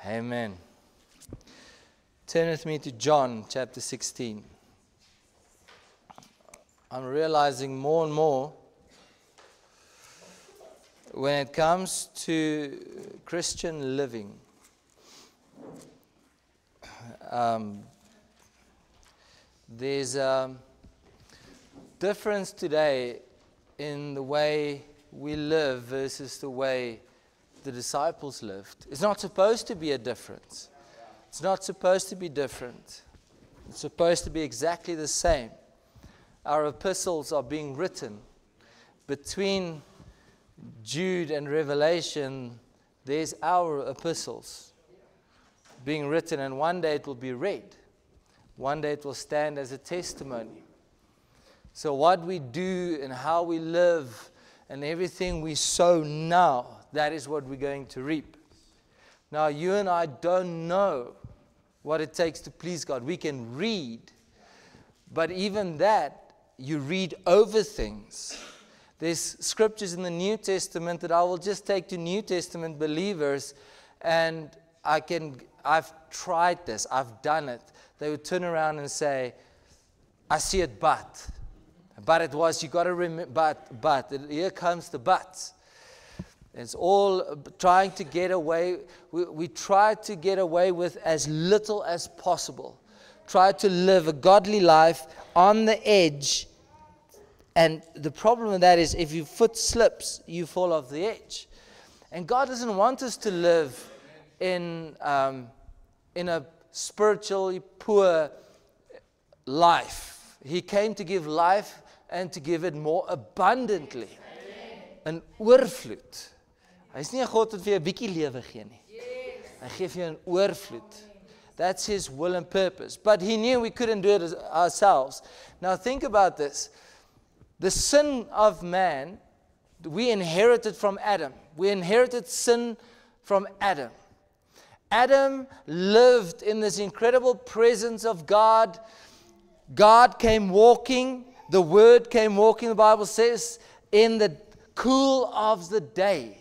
Amen. Turn with me to John chapter 16. I'm realizing more and more when it comes to Christian living, there's a difference today in the way we live versus the way the disciples lived. It's not supposed to be a difference. It's not supposed to be different. It's supposed to be exactly the same. Our epistles are being written. Between Jude and Revelation, there's our epistles being written, and one day it will be read. One day it will stand as a testimony. So what we do and how we live and everything we sow now, that is what we're going to reap. Now, you and I don't know what it takes to please God. We can read, but even that, you read over things. There's scriptures in the New Testament that I will just take to New Testament believers, and I've tried this, I've done it. They would turn around and say, I see it, but it was, you got to remember, but, here comes the but. It's all trying to get away. We try to get away with as little as possible. Try to live a godly life on the edge. And the problem with that is if your foot slips, you fall off the edge. And God doesn't want us to live in a spiritually poor life. He came to give life and to give it more abundantly. An oorvloed. Hy is nie 'n God wat vir jou 'n bietjie lewe gee nie. Hy gee vir jou 'n oorvloed. That's His will and purpose. But He knew we couldn't do it ourselves. Now think about this. The sin of man, we inherited from Adam. We inherited sin from Adam. Adam lived in this incredible presence of God. God came walking. The Word came walking, the Bible says, in the cool of the day.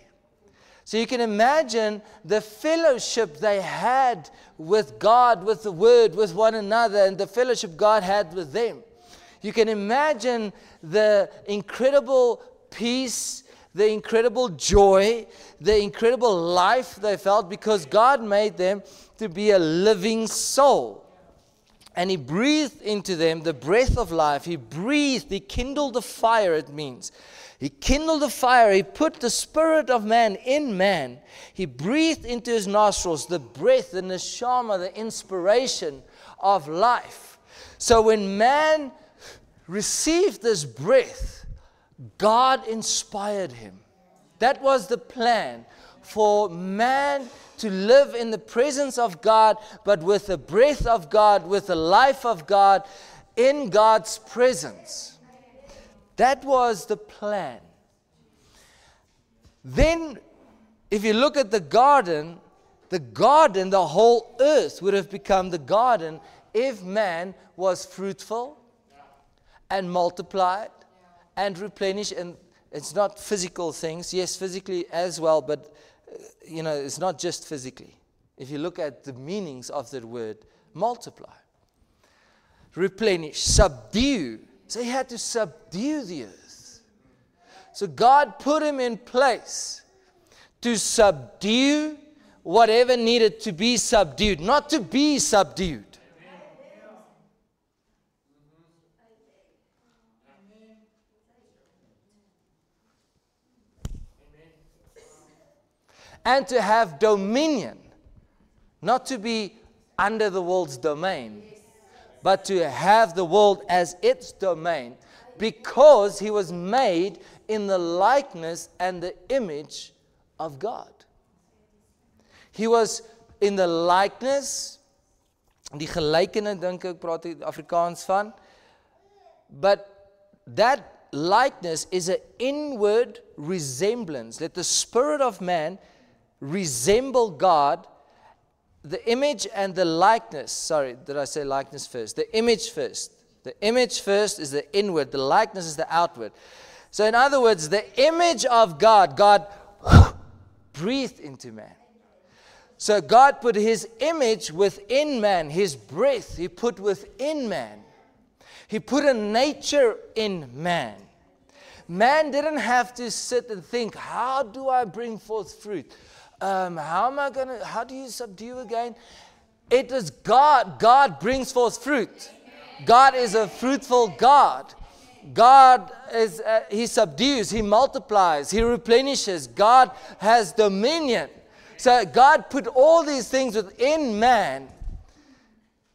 So you can imagine the fellowship they had with God, with the Word, with one another, and the fellowship God had with them. You can imagine the incredible peace, the incredible joy, the incredible life they felt because God made them to be a living soul. And He breathed into them the breath of life. He breathed, He kindled the fire, it means. He kindled the fire. He put the spirit of man in man. He breathed into his nostrils the breath, the neshama, the inspiration of life. So when man received this breath, God inspired him. That was the plan, for man to live in the presence of God, but with the breath of God, with the life of God, in God's presence. That was the plan. Then, if you look at the garden, the whole earth would have become the garden if man was fruitful and multiplied and replenished. And it's not physical things. Yes, physically as well, but it's not just physically. If you look at the meanings of that word, multiply, replenish, subdue. So He had to subdue the earth. So God put Him in place to subdue whatever needed to be subdued, not to be subdued. And to have dominion, not to be under the world's domain, but to have the world as its domain, because He was made in the likeness and the image of God. He was in the likeness, die gelykene dink ek praat Afrikaans van, but that likeness is an inward resemblance. Let the spirit of man resemble God. The image and the likeness, sorry, did I say likeness first? The image first. The image first is the inward, the likeness is the outward. So in other words, the image of God, God breathed into man. So God put His image within man, His breath He put within man. He put a nature in man. Man didn't have to sit and think, how do I bring forth fruit? How do you subdue again? It is God. God brings forth fruit. God is a fruitful God. God is, He subdues, He multiplies, He replenishes. God has dominion. So God put all these things within man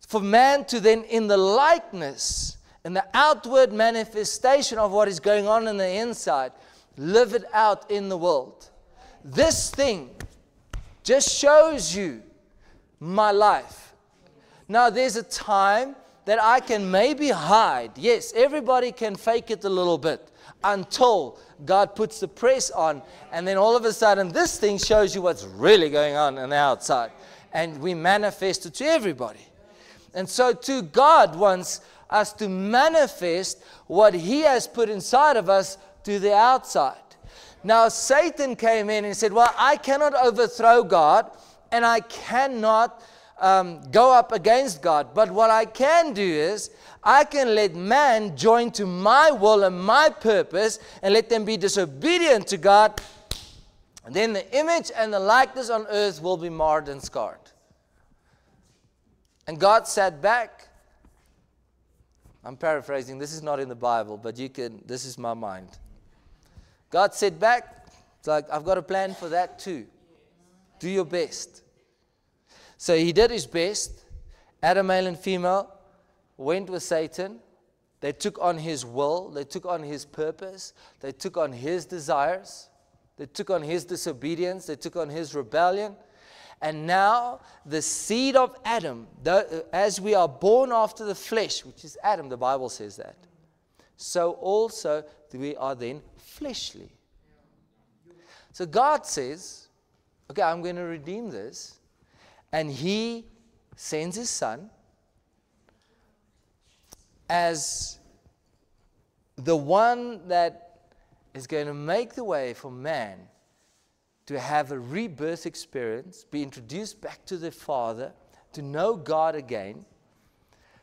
for man to then, in the likeness, in the outward manifestation of what is going on in the inside, live it out in the world. This thing just shows you my life. Now there's a time that I can maybe hide. Yes, everybody can fake it a little bit until God puts the press on, and then all of a sudden this thing shows you what's really going on the outside, and we manifest it to everybody. And so too, God wants us to manifest what He has put inside of us to the outside. Now Satan came in and said, well, I cannot overthrow God, and I cannot go up against God. But what I can do is, I can let man join to my will and my purpose, and let them be disobedient to God. And then the image and the likeness on earth will be marred and scarred. And God sat back. I'm paraphrasing. This is not in the Bible, but this is my mind. God sat back. It's like, I've got a plan for that too. Do your best. So He did His best. Adam, male and female, went with Satan. They took on his will. They took on his purpose. They took on his desires. They took on his disobedience. They took on his rebellion. And now the seed of Adam, as we are born after the flesh, which is Adam, the Bible says that, so also we are then fleshly. So God says, okay, I'm going to redeem this. And He sends His Son as the one that is going to make the way for man to have a rebirth experience, be introduced back to the Father, to know God again.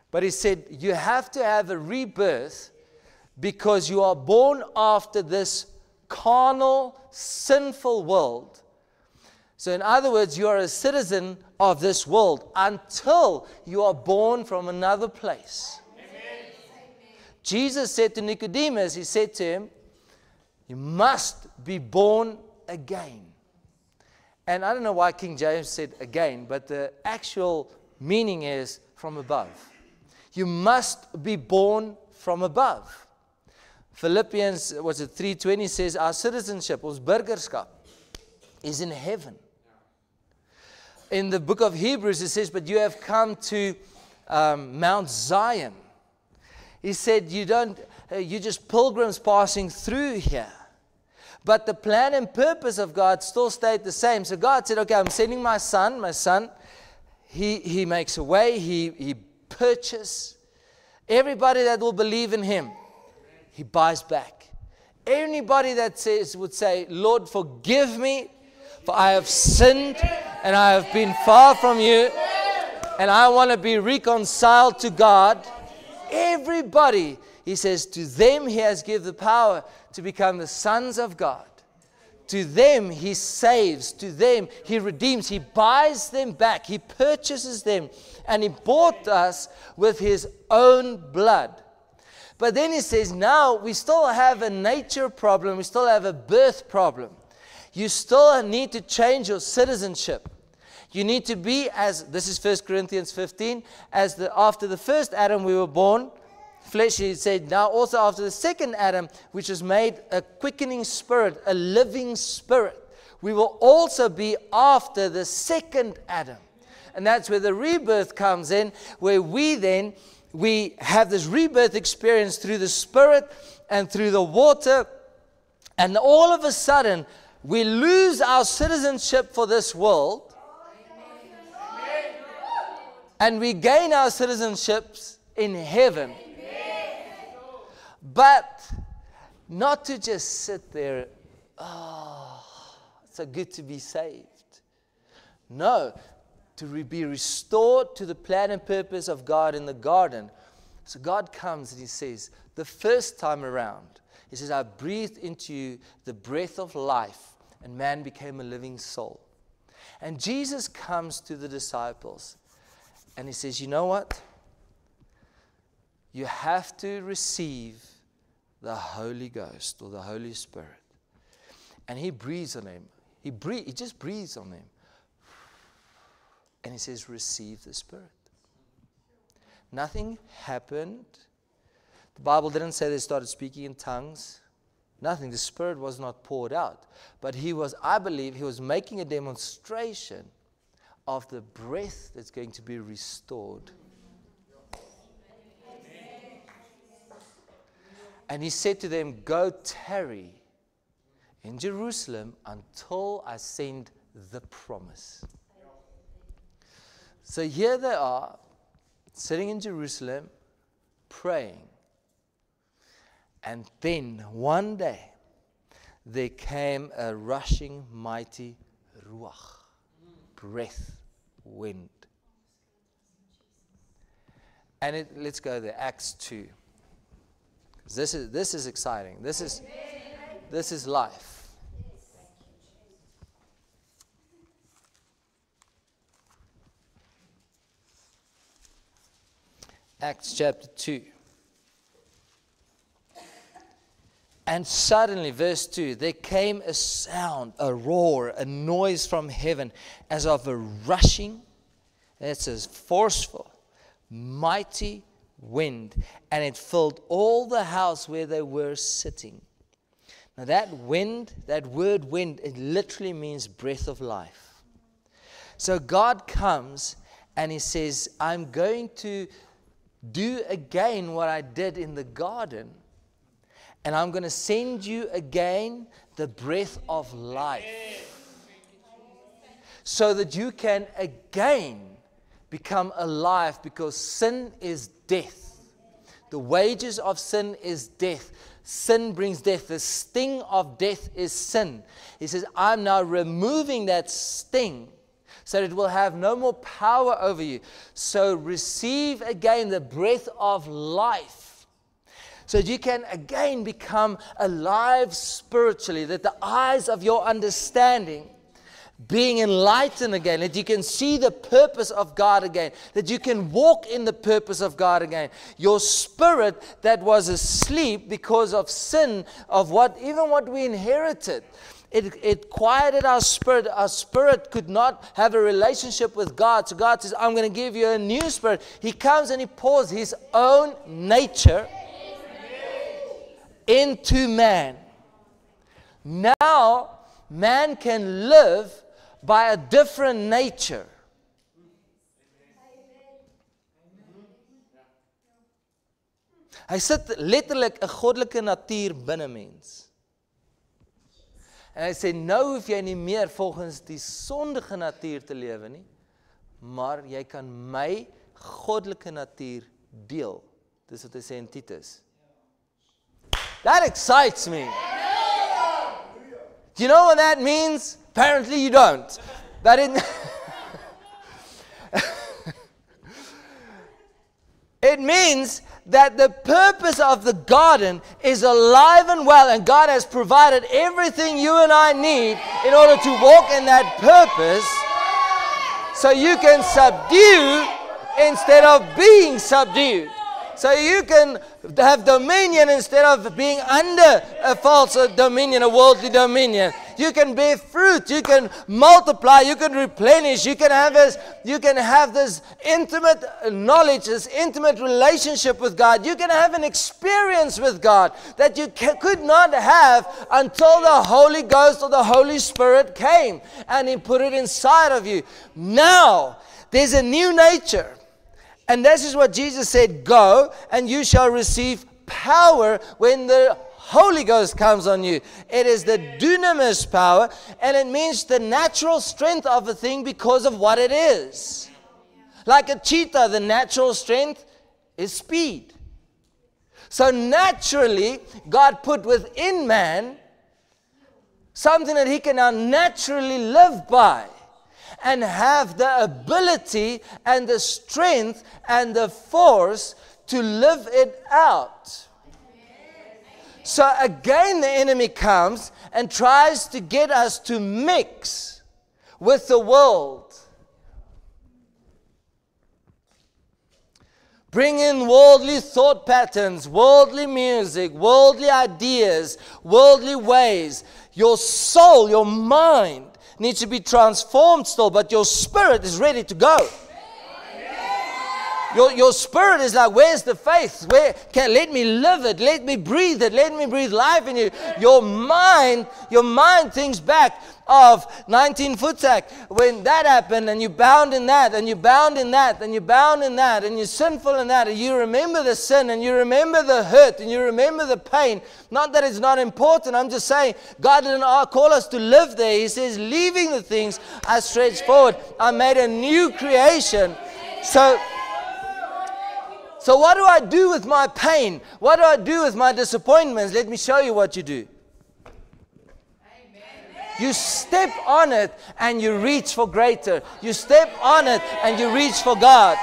But He said, you have to have a rebirth because you are born after this carnal, sinful world. So in other words, you are a citizen of this world until you are born from another place. Amen. Jesus said to Nicodemus, He said to him, you must be born again. And I don't know why King James said again, but the actual meaning is from above. You must be born from above. Philippians, 3:20 says, our citizenship, ons burgerskap, is in heaven. In the book of Hebrews, it says, but you have come to Mount Zion. He said, you're just pilgrims passing through here. But the plan and purpose of God still stayed the same. So God said, okay, I'm sending my son. My son, he makes a way. He purchases. Everybody that will believe in Him, He buys back. Anybody that would say, Lord, forgive me, for I have sinned and I have been far from you, and I want to be reconciled to God. Everybody, He says, to them He has given the power to become the sons of God. To them He saves. To them He redeems. He buys them back. He purchases them. And He bought us with His own blood. But then He says, now we still have a nature problem. We still have a birth problem. You still need to change your citizenship. You need to be as, this is 1 Corinthians 15, after the first Adam we were born, flesh, He said, now also after the second Adam, which was made a quickening spirit, a living spirit, we will also be after the second Adam. And that's where the rebirth comes in, where we have this rebirth experience through the Spirit and through the water. And all of a sudden, we lose our citizenship for this world. And we gain our citizenships in heaven. But not to just sit there, oh, it's so good to be saved. No, to be restored to the plan and purpose of God in the garden. So God comes and He says, the first time around, He says, I breathed into you the breath of life, and man became a living soul. And Jesus comes to the disciples, and He says, you know what? You have to receive the Holy Ghost or the Holy Spirit. And He breathes on them. He just breathes on them. And He says, receive the Spirit. Nothing happened. The Bible didn't say they started speaking in tongues. Nothing. The Spirit was not poured out. But I believe He was making a demonstration of the breath that's going to be restored. And He said to them, go tarry in Jerusalem until I send the promise. So here they are, sitting in Jerusalem, praying. And then one day, there came a rushing, mighty ruach, breath, wind. And let's go there, Acts 2. This is exciting. This is life. Acts chapter 2. And suddenly, verse 2, there came a sound, a roar, a noise from heaven as of a rushing, it says forceful, mighty wind, and it filled all the house where they were sitting. Now that wind, that word wind, it literally means breath of life. So God comes and He says, I'm going to do again what I did in the garden, and I'm going to send you again the breath of life, so that you can again become alive, because sin is death. The wages of sin is death. Sin brings death. The sting of death is sin. He says, I'm now removing that sting, so that it will have no more power over you. So receive again the breath of life, so that you can again become alive spiritually, that the eyes of your understanding being enlightened again, that you can see the purpose of God again, that you can walk in the purpose of God again. Your spirit that was asleep because of sin, of even what we inherited, it quieted our spirit. Our spirit could not have a relationship with God. So God says, I'm going to give you a new spirit. He comes and He pours His own nature into man. Now, man can live by a different nature. Hy sit letterlik 'n goddelike natuur binne mens. En hy sê, nou hoef jy nie meer volgens die sondige natuur te lewe nie, maar jy kan my goddelike natuur deel. Dis wat hy sê in Titus. That excites me. Do you know what that means? Apparently you don't. But it means that the purpose of the garden is alive and well, and God has provided everything you and I need in order to walk in that purpose, so you can subdue instead of being subdued. So you can have dominion instead of being under a false dominion, a worldly dominion. You can bear fruit, you can multiply, you can replenish, you can have this intimate knowledge, this intimate relationship with God. You can have an experience with God that you could not have until the Holy Ghost or the Holy Spirit came and He put it inside of you. Now, there's a new nature. And this is what Jesus said, go and you shall receive power when the Holy Ghost comes on you. It is the dunamis power, and it means the natural strength of a thing because of what it is. Like a cheetah, the natural strength is speed. So naturally, God put within man something that he can now naturally live by. and have the ability and the strength and the force to live it out. So again, the enemy comes and tries to get us to mix with the world. Bring in worldly thought patterns, worldly music, worldly ideas, worldly ways. Your soul, your mind needs to be transformed still, but your spirit is ready to go. Your spirit is like, where's the faith? Let me live it. Let me breathe it. Let me breathe life in you. Your mind thinks back of 19 Futsak, when that happened, and you bound in that, and you bound in that, and you bound in that, and you're sinful in that, and you remember the sin, and you remember the hurt, and you remember the pain. Not that it's not important. I'm just saying, God didn't call us to live there. He says, leaving the things, I stretch forward. I made a new creation. So what do I do with my pain? What do I do with my disappointments? Let me show you what you do. You step on it and you reach for greater. You step on it and you reach for God.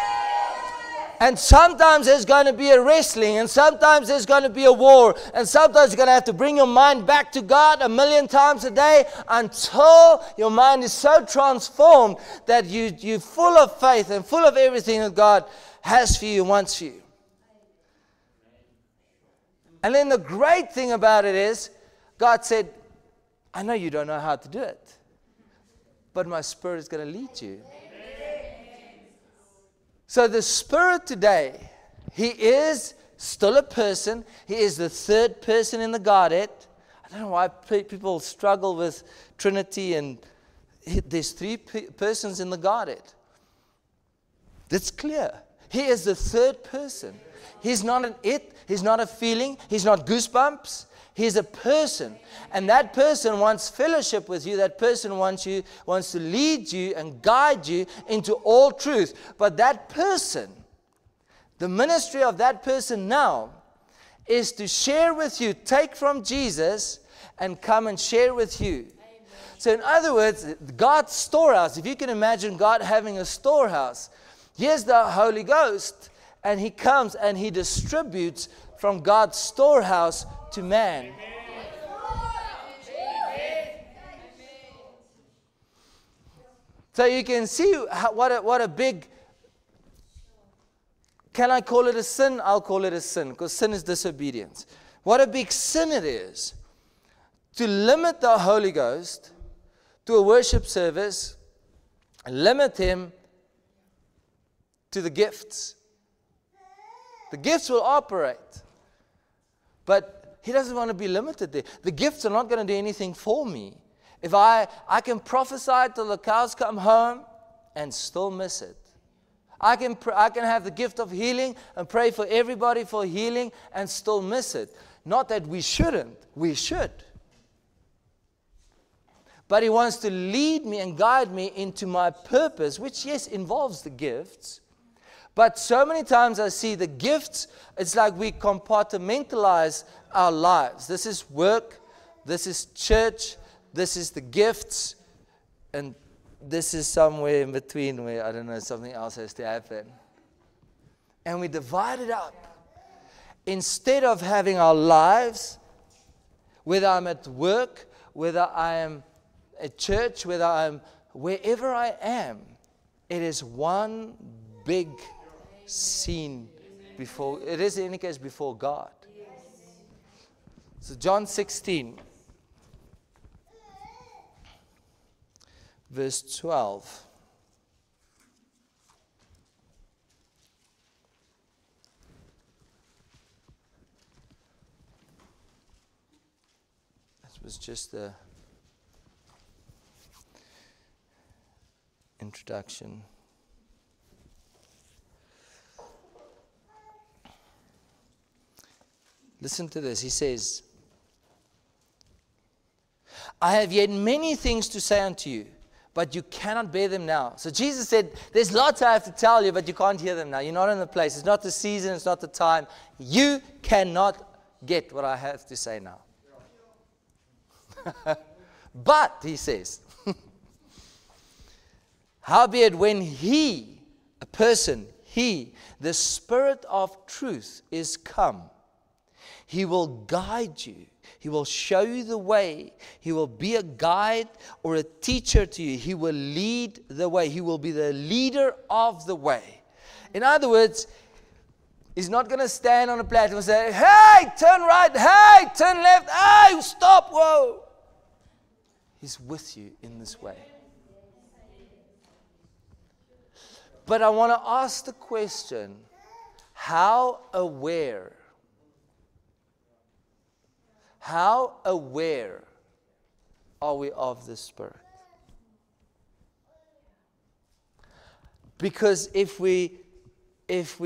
And sometimes there's going to be a wrestling, and sometimes there's going to be a war, and sometimes you're going to have to bring your mind back to God 1,000,000 times a day until your mind is so transformed that you're full of faith and full of everything that God has for you and wants for you. And then the great thing about it is, God said, I know you don't know how to do it, but my Spirit is going to lead you. So the Spirit today, He is still a person. He is the third person in the Godhead. I don't know why people struggle with Trinity, and there's three persons in the Godhead. That's clear. He is the third person. He's not an it. He's not a feeling. He's not goosebumps. He's a person. And that person wants fellowship with you. That person wants to lead you and guide you into all truth. But that person, the ministry of that person now is to share with you, take from Jesus and come and share with you. Amen. So in other words, God's storehouse, if you can imagine God having a storehouse, here's the Holy Ghost, and He comes and He distributes from God's storehouse to man. So you can see what a big, can I call it a sin? I'll call it a sin, because sin is disobedience. What a big sin it is to limit the Holy Ghost to a worship service, limit Him to the gifts. The gifts will operate, but He doesn't want to be limited there. The gifts are not going to do anything for me. If I can prophesy till the cows come home and still miss it. I can have the gift of healing and pray for everybody for healing and still miss it. Not that we shouldn't. We should. But He wants to lead me and guide me into my purpose, which, yes, involves the gifts. But so many times I see the gifts, it's like we compartmentalize our lives. This is work, this is church, this is the gifts, and this is somewhere in between where, I don't know, something else has to happen. And we divide it up. Instead of having our lives, whether I'm at work, whether I am at church, whether I'm wherever I am, it is one big scene before, it is in any case before God. So John 16, verse 12. That was just the introduction. Listen to this. He says, I have yet many things to say unto you, but you cannot bear them now. So Jesus said, there's lots I have to tell you, but you can't hear them now. You're not in the place. It's not the season. It's not the time. You cannot get what I have to say now. But, He says, Howbeit when He, a person, He, the Spirit of truth is come, He will guide you. He will show you the way. He will be a guide or a teacher to you. He will lead the way. He will be the leader of the way. In other words, He's not going to stand on a platform and say, hey, turn right, hey, turn left, hey, stop, whoa. He's with you in this way. But I want to ask the question, how aware are we of the Spirit? Because if we're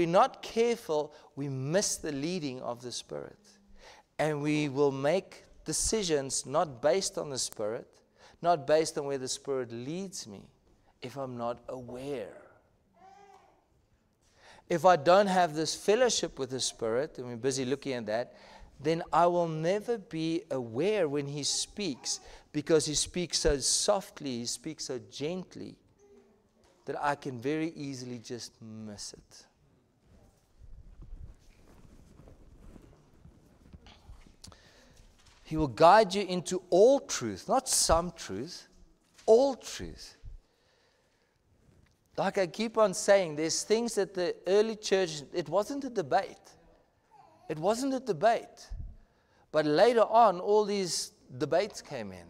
not careful, we miss the leading of the Spirit. And we will make decisions not based on the Spirit, not based on where the Spirit leads me, if I'm not aware. If I don't have this fellowship with the Spirit, and we're busy looking at that, then I will never be aware when He speaks, because He speaks so softly, He speaks so gently, that I can very easily just miss it. He will guide you into all truth, not some truth, all truth. Like I keep on saying, there's things that the early church, it wasn't a debate. It wasn't a debate. But later on, all these debates came in.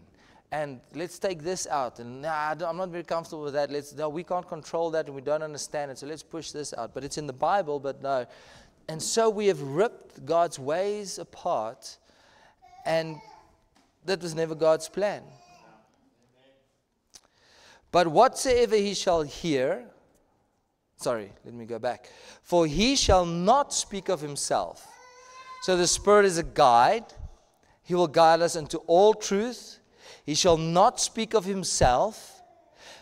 And let's take this out. And I'm not very comfortable with that. We can't control that and we don't understand it. So let's push this out. But it's in the Bible, but no. And so we have ripped God's ways apart. And that was never God's plan. But whatsoever He shall hear, let me go back. For He shall not speak of Himself. So the Spirit is a guide. He will guide us into all truth. He shall not speak of Himself,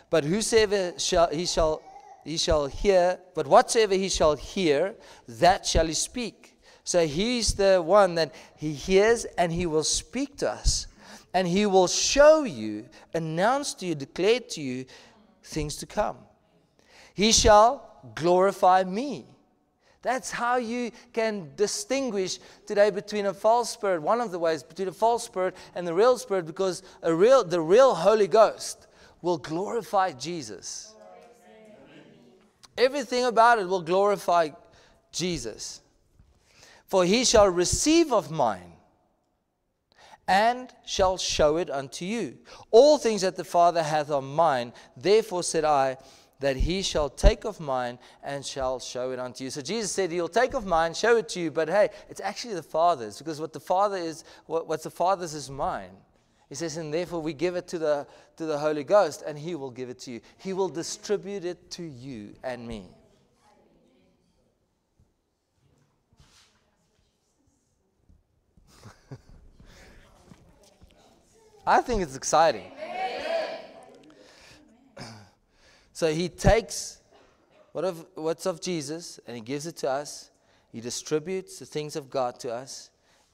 but whosoever he shall hear, but whatsoever He shall hear, that shall He speak. So He's the one that He hears, and He will speak to us. And He will show you, announce to you, declare to you things to come. He shall glorify me. That's how you can distinguish today between a false spirit. One of the ways between a false spirit and the real spirit, because the real Holy Ghost will glorify Jesus. Everything about it will glorify Jesus. For He shall receive of mine, and shall show it unto you. All things that the Father hath are mine. Therefore said I, that He shall take of mine, and shall show it unto you. So Jesus said He'll take of mine, show it to you. But hey, it's actually the Father's. Because what the Father is, what's the Father's is mine. He says, and therefore we give it to the Holy Ghost, and He will give it to you. He will distribute it to you and me. I think it's exciting. So He takes what's of Jesus and He gives it to us. He distributes the things of God to us.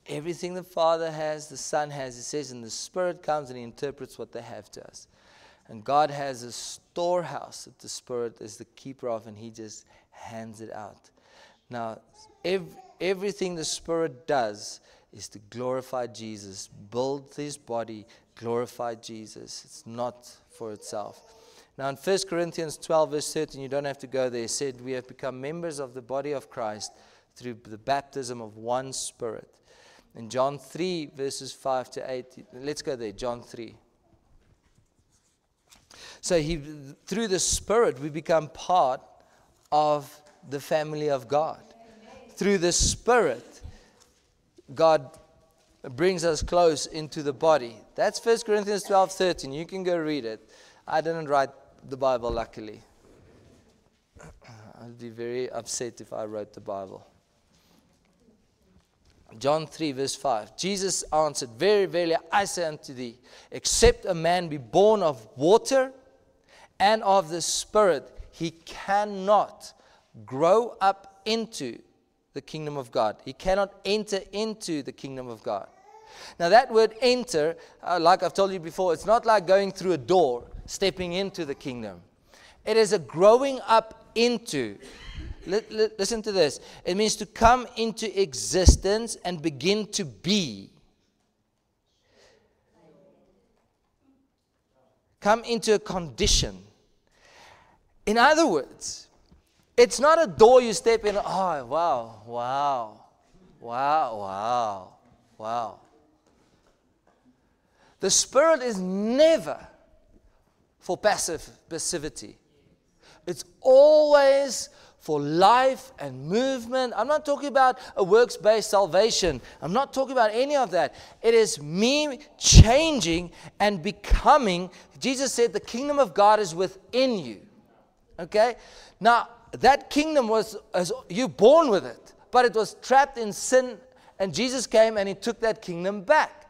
Everything the Father has, the Son has, He says, and the Spirit comes and He interprets what they have to us. And God has a storehouse that the Spirit is the keeper of, and He just hands it out. Now, everything the Spirit does is to glorify Jesus, build His body, glorify Jesus. It's not for itself. Now in 1 Corinthians 12 verse 13, you don't have to go there, it said we have become members of the body of Christ through the baptism of one Spirit. In John 3 verses 5 to 8, let's go there, John 3. So through the Spirit we become part of the family of God. Through the Spirit, God brings us close into the body. That's 1 Corinthians 12:13. You can go read it. I didn't write the Bible, luckily. I'd be very upset if I wrote the Bible. John 3 verse 5. Jesus answered, Very verily I say unto thee, except a man be born of water and of the Spirit, he cannot grow up into the kingdom of God. He cannot enter into the kingdom of God. Now that word enter, like I've told you before, it's not like going through a door, stepping into the kingdom. It is a growing up into. Listen to this. It means to come into existence and begin to be. Come into a condition. In other words, it's not a door you step in, oh, wow, wow, wow, wow, wow. The Spirit is never for passivity. It's always for life and movement. I'm not talking about a works-based salvation. I'm not talking about any of that. It is me changing and becoming. Jesus said the kingdom of God is within you. Okay? Now, that kingdom was, as you born with it, but it was trapped in sin, and Jesus came and He took that kingdom back.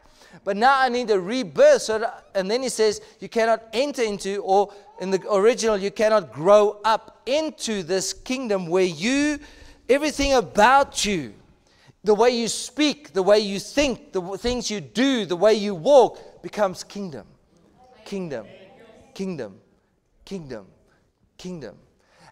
But now I need a rebirth. And then He says, you cannot enter into, or in the original, you cannot grow up into this kingdom where everything about you, the way you speak, the way you think, the things you do, the way you walk, becomes kingdom. Kingdom. Kingdom. Kingdom. Kingdom.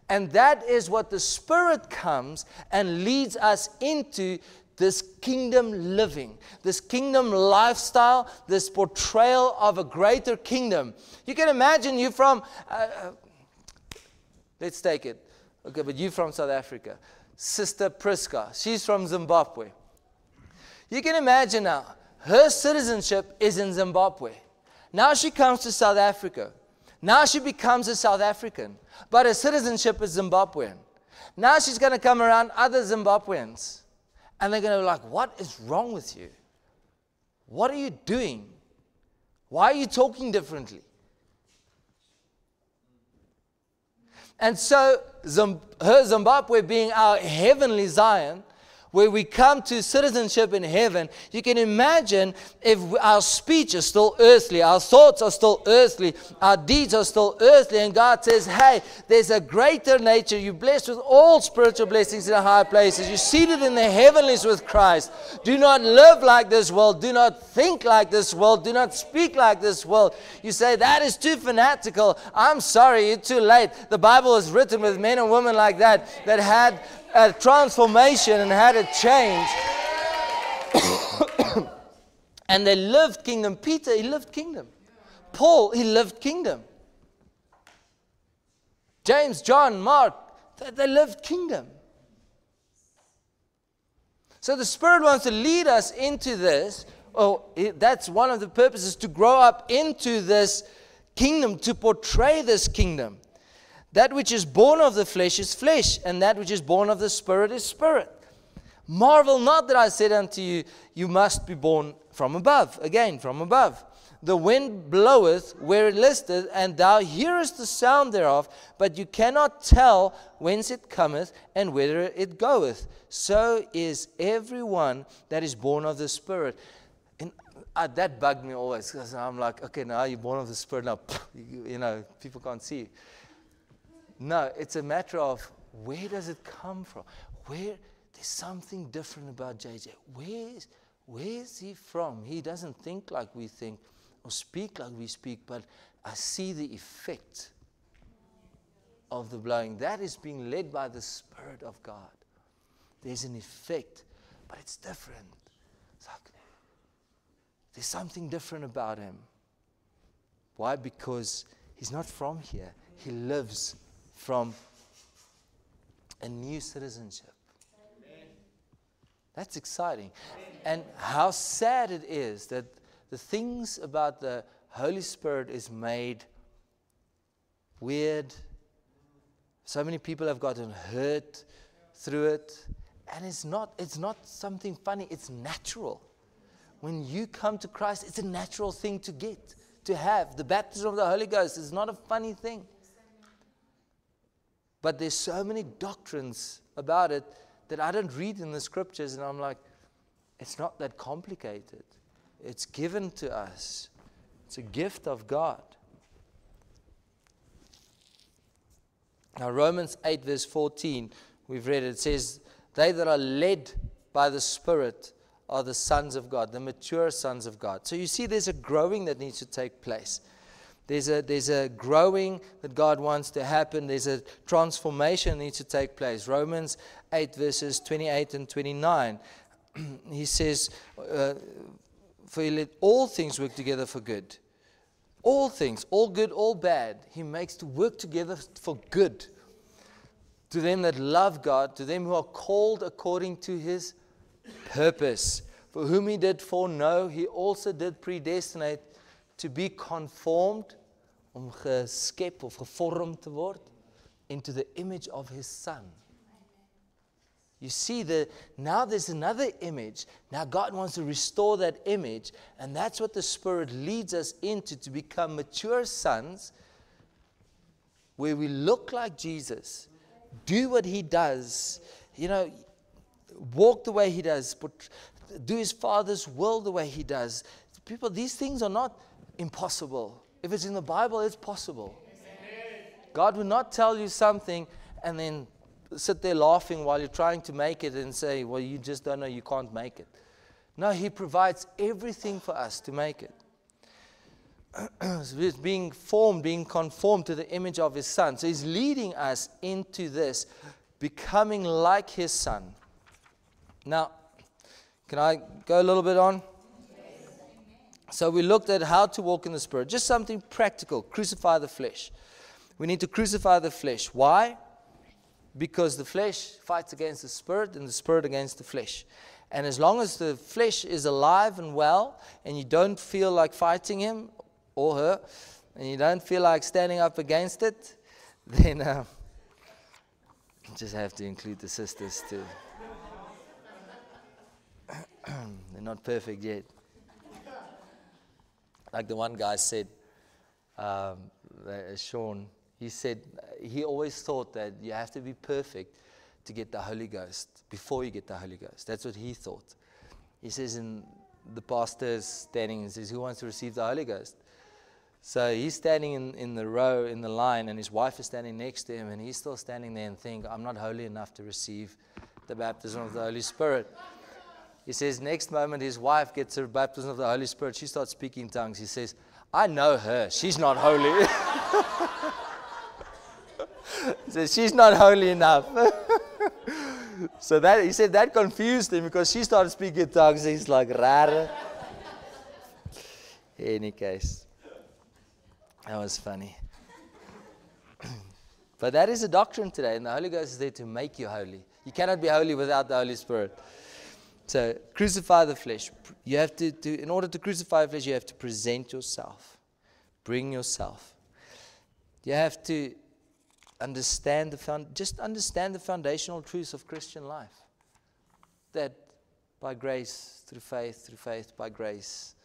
And that is what the Spirit comes and leads us into, this kingdom living, this kingdom lifestyle, this portrayal of a greater kingdom. You can imagine you from, let's take it, okay, but you from South Africa. Sister Priska, she's from Zimbabwe. You can imagine now, her citizenship is in Zimbabwe. Now she comes to South Africa. Now she becomes a South African, but her citizenship is Zimbabwean. Now she's going to come around other Zimbabweans. And they're going to be like, what is wrong with you? What are you doing? Why are you talking differently? And so, her Zimbabwe being our heavenly Zion, where we come to citizenship in heaven, you can imagine if our speech is still earthly, our thoughts are still earthly, our deeds are still earthly, and God says, hey, there's a greater nature. You're blessed with all spiritual blessings in the high places. You're seated in the heavenlies with Christ. Do not live like this world. Do not think like this world. Do not speak like this world. You say, that is too fanatical. I'm sorry, you're too late. The Bible is written with men and women like that had a transformation and had a change. And they lived kingdom. Peter, he lived kingdom. Paul, he lived kingdom. James, John, Mark, they lived kingdom. So the Spirit wants to lead us into this. That's one of the purposes, to grow up into this kingdom, to portray this kingdom. That which is born of the flesh is flesh, and that which is born of the Spirit is spirit. Marvel not that I said unto you, you must be born from above. Again, from above. The wind bloweth where it listeth, and thou hearest the sound thereof, but you cannot tell whence it cometh and whither it goeth. So is everyone that is born of the Spirit. And that bugged me always, because I'm like, okay, now you're born of the Spirit, now, people can't see you. No, it's a matter of, where does it come from? There's something different about JJ. Where's he from? He doesn't think like we think or speak like we speak, but I see the effect of the blowing. That is being led by the Spirit of God. There's an effect, but it's different. It's like, there's something different about him. Why? Because he's not from here. He lives from a new citizenship. Amen. That's exciting. Amen. And how sad it is that the things about the Holy Spirit is made weird. So many people have gotten hurt through it. And it's not something funny, it's natural. When you come to Christ, it's a natural thing to get, to have. The baptism of the Holy Ghost is not a funny thing. But there's so many doctrines about it that I don't read in the scriptures, and I'm like, it's not that complicated. It's given to us. It's a gift of God. Now, Romans 8 verse 14, we've read it. It says, they that are led by the Spirit are the sons of God, the mature sons of God. So you see there's a growing that needs to take place. There's a growing that God wants to happen. There's a transformation that needs to take place. Romans 8 verses 28 and 29. He says, for He let all things work together for good. All things, all good, all bad, He makes to work together for good. To them that love God, to them who are called according to His purpose. For whom He did foreknow, He also did predestinate to be conformed, om geskep of gevormd te word, into the image of His Son. You see, now there's another image. Now God wants to restore that image, and that's what the Spirit leads us into, to become mature sons, where we look like Jesus, do what He does, walk the way He does, but do His Father's will the way He does. People, these things are not impossible. If it's in the Bible, it's possible. God will not tell you something and then sit there laughing while you're trying to make it and say, well, you just don't know, you can't make it. No, He provides everything for us to make it. So it's being formed, being conformed to the image of His Son. So He's leading us into this, becoming like His Son. Now, can I go a little bit on? So we looked at how to walk in the Spirit. Just something practical. Crucify the flesh. We need to crucify the flesh. Why? Because the flesh fights against the Spirit and the Spirit against the flesh. And as long as the flesh is alive and well, and you don't feel like fighting him or her, and you don't feel like standing up against it, then you just have to include the sisters too. They're not perfect yet. Like the one guy said, Sean, he said he always thought that you have to be perfect to get the Holy Ghost, before you get the Holy Ghost. That's what he thought. He says, in the pastor is standing and says, who wants to receive the Holy Ghost? So he's standing in the row, in the line, and his wife is standing next to him, and he's still standing there and thinking, I'm not holy enough to receive the baptism of the Holy Spirit. He says, next moment his wife gets her baptism of the Holy Spirit. She starts speaking in tongues. He says, I know her. She's not holy. He says, she's not holy enough. So that, he said, that confused him because she started speaking in tongues. He's like, rare. In any case, that was funny. But that is a doctrine today, and the Holy Ghost is there to make you holy. You cannot be holy without the Holy Spirit. So, crucify the flesh. You have to in order to crucify the flesh, you have to present yourself. Bring yourself. You have to understand the foundational truths of Christian life. That by grace, through faith, by grace.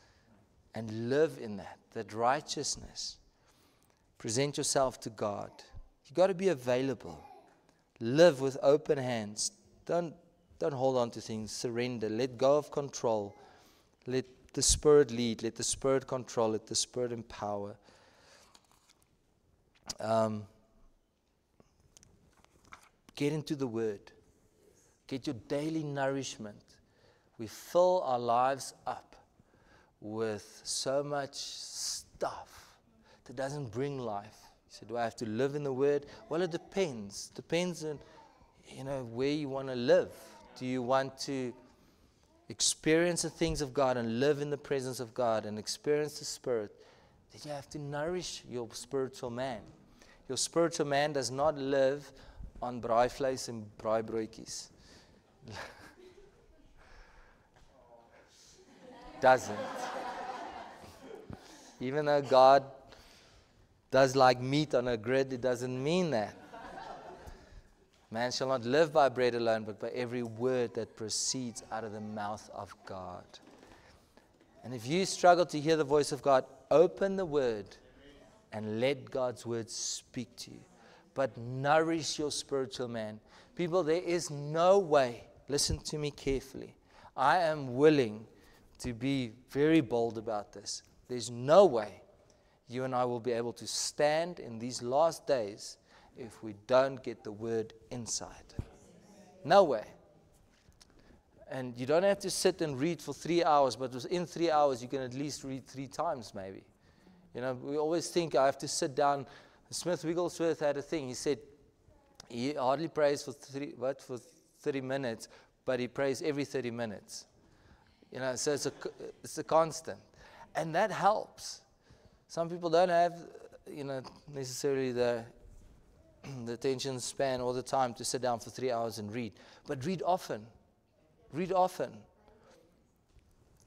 And live in that righteousness. Present yourself to God. You've got to be available. Live with open hands. Don't hold on to things. Surrender. Let go of control. Let the Spirit lead. Let the Spirit control. Let the Spirit empower. Get into the Word. Get your daily nourishment. We fill our lives up with so much stuff that doesn't bring life. You say, do I have to live in the Word? Well, it depends. Depends on, where you want to live. Do you want to experience the things of God and live in the presence of God and experience the Spirit? Then you have to nourish your spiritual man. Your spiritual man does not live on braaivleis and braaibroodjies. Doesn't. Even though God does like meat on a grid, it doesn't mean that. Man shall not live by bread alone, but by every word that proceeds out of the mouth of God. And if you struggle to hear the voice of God, open the Word and let God's Word speak to you. But nourish your spiritual man. People, there is no way, listen to me carefully. I am willing to be very bold about this. There's no way you and I will be able to stand in these last days if we don't get the Word inside. No way. And you don't have to sit and read for 3 hours, but within 3 hours you can at least read 3 times maybe. You know, we always think I have to sit down. Smith Wigglesworth had a thing. He said he hardly prays for 30 minutes, but he prays every 30 minutes. You know, so it's a constant. And that helps. Some people don't have, you know, necessarily the attention span all the time to sit down for 3 hours and read. But read often. Read often.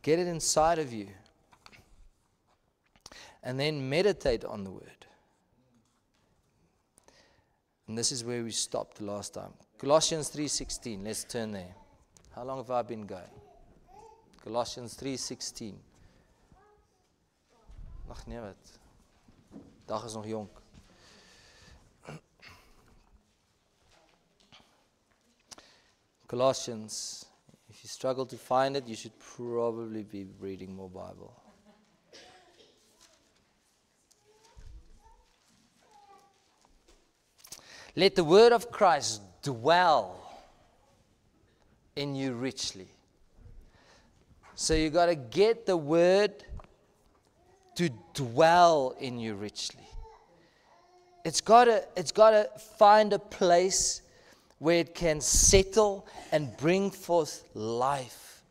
Get it inside of you. And then meditate on the word. And this is where we stopped the last time. Colossians 3:16. Let's turn there. How long have I been going? Colossians 3:16. Ag nee wat. Dag is nog jonk. Colossians. If you struggle to find it, you should probably be reading more Bible. Let the word of Christ dwell in you richly. So you got to get the word to dwell in you richly. It's got to find a place where it can settle and bring forth life.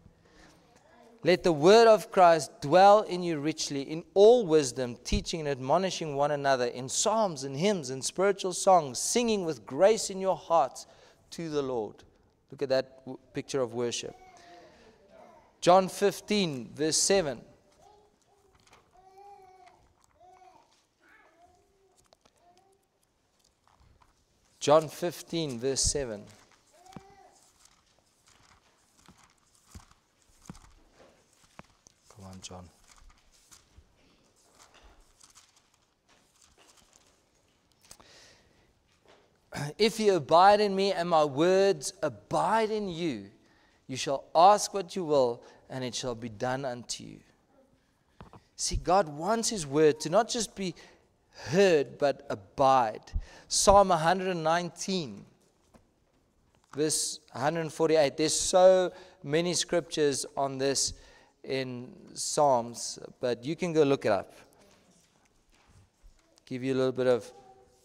Let the word of Christ dwell in you richly in all wisdom, teaching and admonishing one another in psalms and hymns and spiritual songs, singing with grace in your hearts to the Lord. Look at that picture of worship. John 15, verse 7. John 15, verse 7. Come on, John. If you abide in me and my words abide in you, you shall ask what you will, and it shall be done unto you. See, God wants His word to not just be heard, but abide. Psalm 119, verse 148. There's so many scriptures on this in Psalms, but you can go look it up. Give you a little bit of,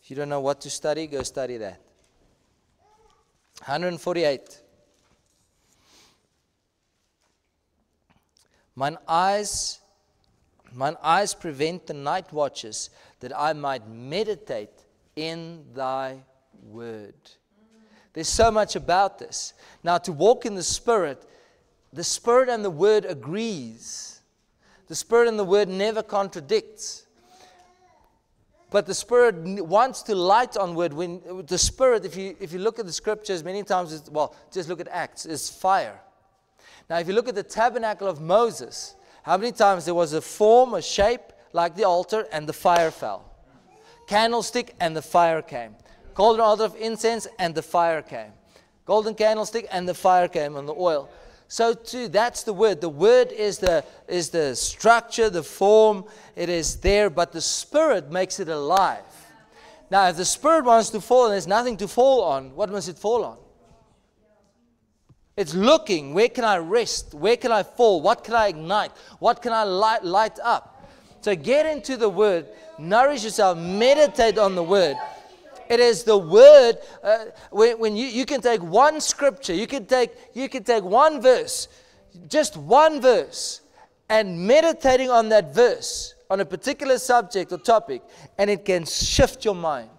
if you don't know what to study, go study that. 148. Mine eyes prevent the night watches, that I might meditate in thy word. There's so much about this. Now, to walk in the Spirit and the word agrees. The Spirit and the word never contradicts. But the Spirit wants to light on word. When the Spirit, if you look at the scriptures, many times, just look at Acts, is fire. Now, if you look at the tabernacle of Moses, how many times there was a form, a shape, like the altar, and the fire fell? Candlestick, and the fire came. Golden altar of incense, and the fire came. Golden candlestick, and the fire came on the oil. So too, that's the word. The word is the structure, the form. It is there, but the Spirit makes it alive. Now, if the Spirit wants to fall and there's nothing to fall on, what must it fall on? It's looking, where can I rest? Where can I fall? What can I ignite? What can I light up? So get into the Word, nourish yourself, meditate on the Word. It is the Word. When you can take one scripture, you can take one verse, just one verse, and meditating on that verse, on a particular subject or topic, and it can shift your mind.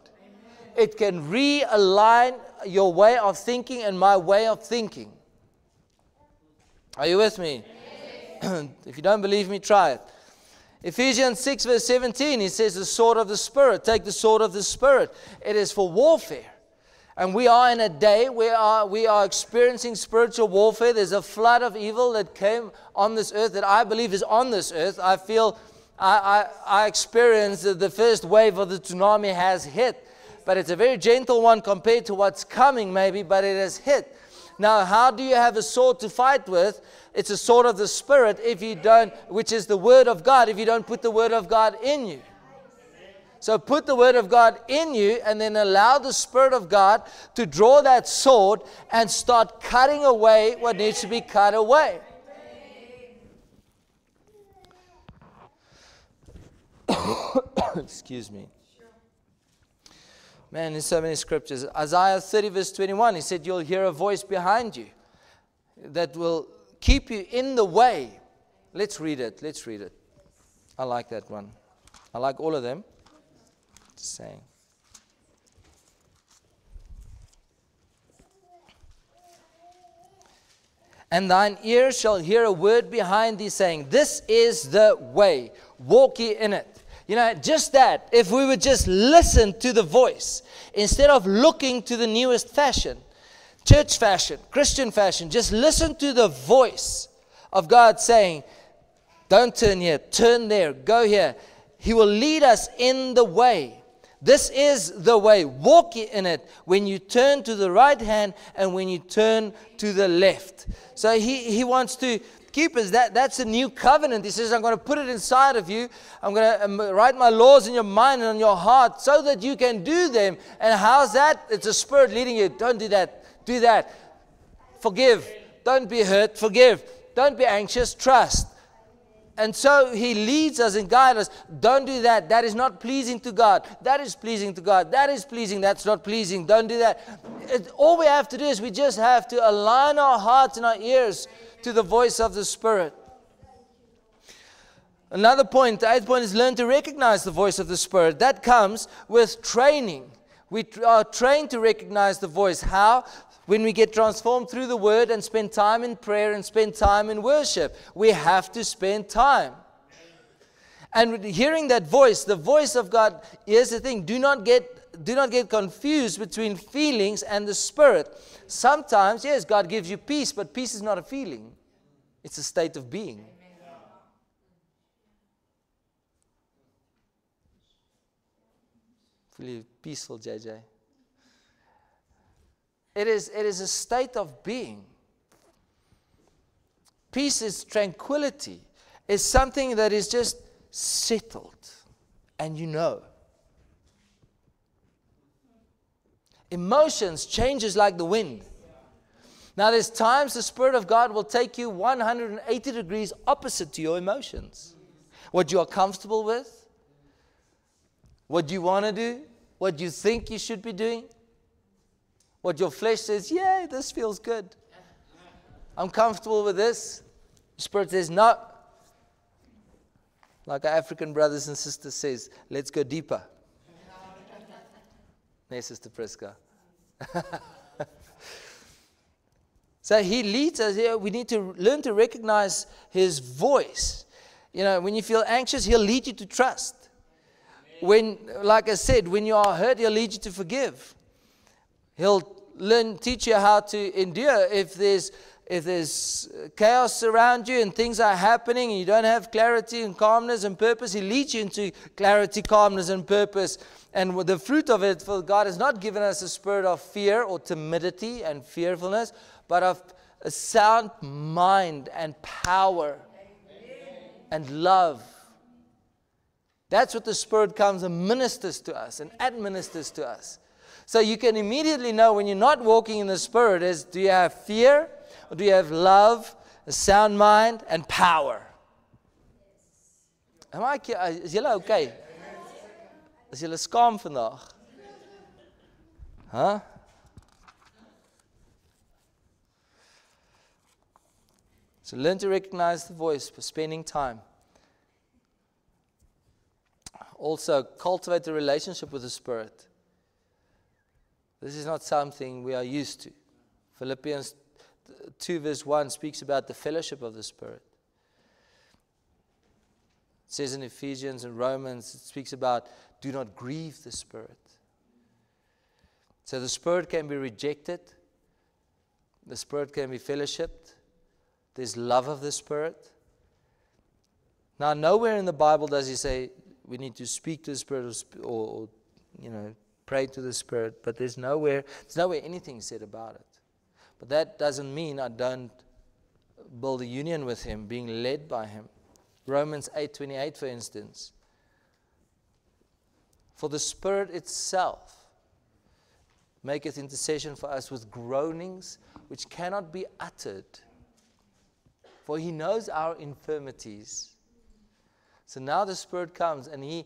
It can realign your way of thinking and my way of thinking. Are you with me? If you don't believe me, try it. Ephesians 6 verse 17, he says the sword of the Spirit. Take the sword of the Spirit. It is for warfare. And we are in a day where we are experiencing spiritual warfare. There's a flood of evil that came on this earth, that I believe is on this earth. I feel, I experienced that the first wave of the tsunami has hit. But it's a very gentle one compared to what's coming maybe, but it has hit. Now, how do you have a sword to fight with? It's a sword of the Spirit, if you don't, which is the Word of God, if you don't put the Word of God in you. So put the Word of God in you, and then allow the Spirit of God to draw that sword and start cutting away what needs to be cut away. Excuse me. Man, there's so many scriptures. Isaiah 30 verse 21, he said, you'll hear a voice behind you that will keep you in the way. Let's read it. Let's read it. I like that one. I like all of them. Just saying. And thine ear shall hear a word behind thee saying, this is the way, walk ye in it. You know, just that, if we would just listen to the voice, instead of looking to the newest fashion, church fashion, Christian fashion, just listen to the voice of God saying, don't turn here, turn there, go here. He will lead us in the way. This is the way. Walk ye in it when you turn to the right hand and when you turn to the left. So he wants to keep us. That's a new covenant. He says, I'm going to put it inside of you. I'm going to write my laws in your mind and on your heart so that you can do them. And how's that? It's a spirit leading you. Don't do that. Do that. Forgive. Don't be hurt. Forgive. Don't be anxious. Trust. And so he leads us and guides us. Don't do that. That is not pleasing to God. That is pleasing to God. That is pleasing. That's not pleasing. Don't do that. All we have to do is we just have to align our hearts and our ears to the voice of the Spirit. Another point, the 8th point, is learn to recognize the voice of the Spirit. That comes with training. We are trained to recognize the voice. How? When we get transformed through the Word and spend time in prayer and spend time in worship. We have to spend time. And hearing that voice, the voice of God, here's the thing, do not get confused between feelings and the Spirit. Sometimes, yes, God gives you peace, but peace is not a feeling. It's a state of being. Feel you peaceful, JJ? It is a state of being. Peace is tranquility. It's something that is just settled. And you know. Emotions changes like the wind. Now there's times the Spirit of God will take you 180 degrees opposite to your emotions. What you are comfortable with. What you want to do. What you think you should be doing. What your flesh says, yeah, this feels good. I'm comfortable with this. The Spirit says, no. Like our African brothers and sisters says, let's go deeper. Hey, Sister Priska. So he leads us here. We need to learn to recognize his voice. You know, when you feel anxious, he'll lead you to trust. When, like I said, when you are hurt, he'll lead you to forgive. He'll teach you how to endure. If there's chaos around you and things are happening and you don't have clarity and calmness and purpose, he leads you into clarity, calmness, and purpose. And the fruit of it, for God has not given us a spirit of fear or timidity and fearfulness, but of a sound mind and power and love. That's what the Spirit comes and ministers to us and administers to us. So you can immediately know when you're not walking in the Spirit is, do you have fear or do you have love, a sound mind, and power? Is julle okay? Is julle skaam vandag? Huh? So learn to recognize the voice for spending time. Also, cultivate a relationship with the Spirit. This is not something we are used to. Philippians 2 verse 1 speaks about the fellowship of the Spirit. It says in Ephesians and Romans, it speaks about do not grieve the Spirit. So the Spirit can be rejected. The Spirit can be fellowshipped. There's love of the Spirit. Now, nowhere in the Bible does he say we need to speak to the Spirit or pray to the Spirit, but there's nowhere anything said about it. But that doesn't mean I don't build a union with Him, being led by Him. Romans 8:28, for instance. For the Spirit itself maketh intercession for us with groanings which cannot be uttered. For He knows our infirmities. So now the Spirit comes, and a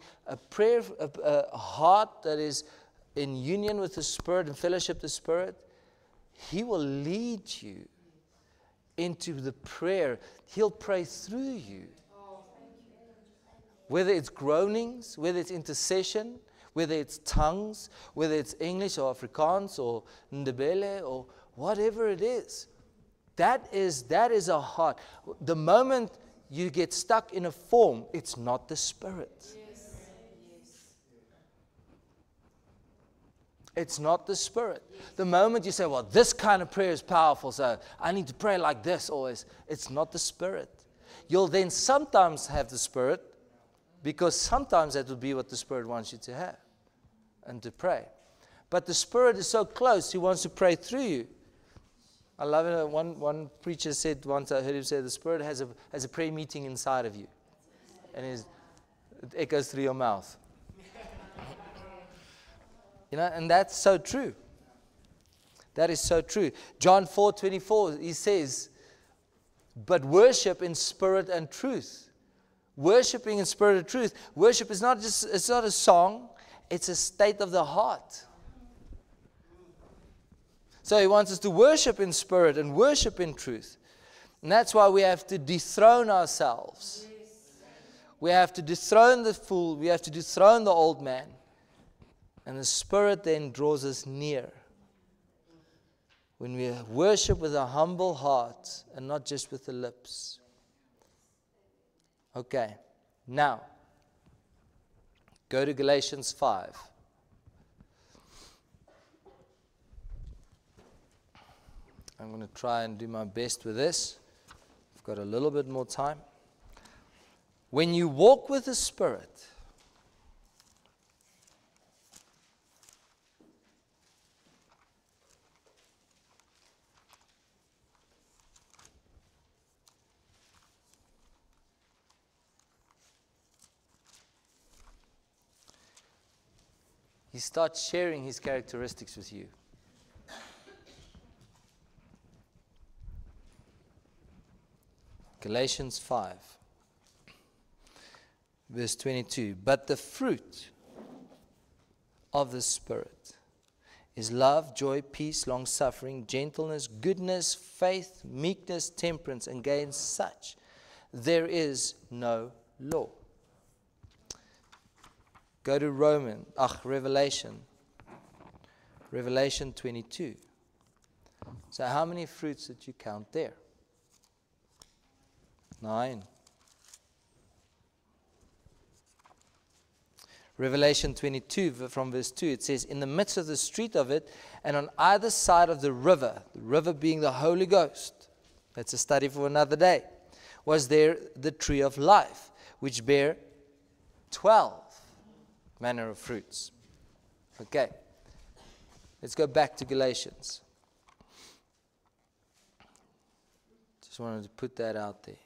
heart that is in union with the Spirit and fellowship with the Spirit, He will lead you into the prayer. He'll pray through you. Whether it's groanings, whether it's intercession, whether it's tongues, whether it's English or Afrikaans or Ndebele or whatever it is. That is a heart. The moment you get stuck in a form, it's not the Spirit. Yes. It's not the Spirit. The moment you say, well, this kind of prayer is powerful, so I need to pray like this always, it's not the Spirit. You'll then sometimes have the Spirit, because sometimes that will be what the Spirit wants you to have and to pray. But the Spirit is so close, He wants to pray through you. I love it. One preacher said once, I heard him say, the Spirit has a prayer meeting inside of you. And it echoes through your mouth. And that's so true. That is so true. John 4:24, he says, but worship in spirit and truth. Worshipping in spirit and truth. Worship is it's not a song, it's a state of the heart. So He wants us to worship in spirit and worship in truth. And that's why we have to dethrone ourselves. We have to dethrone the fool. We have to dethrone the old man. And the Spirit then draws us near. When we worship with a humble heart and not just with the lips. Okay, now, go to Galatians 5. I'm going to try and do my best with this. I've got a little bit more time. When you walk with the Spirit, He starts sharing His characteristics with you. Galatians 5, verse 22. But the fruit of the Spirit is love, joy, peace, long-suffering, gentleness, goodness, faith, meekness, temperance, and against such there is no law. Go to Revelation 22. So how many fruits did you count there? 9. Revelation 22 from verse 2, it says, in the midst of the street of it, and on either side of the river being the Holy Ghost, that's a study for another day, was there the tree of life, which bare 12 manner of fruits. Okay, let's go back to Galatians. Just wanted to put that out there.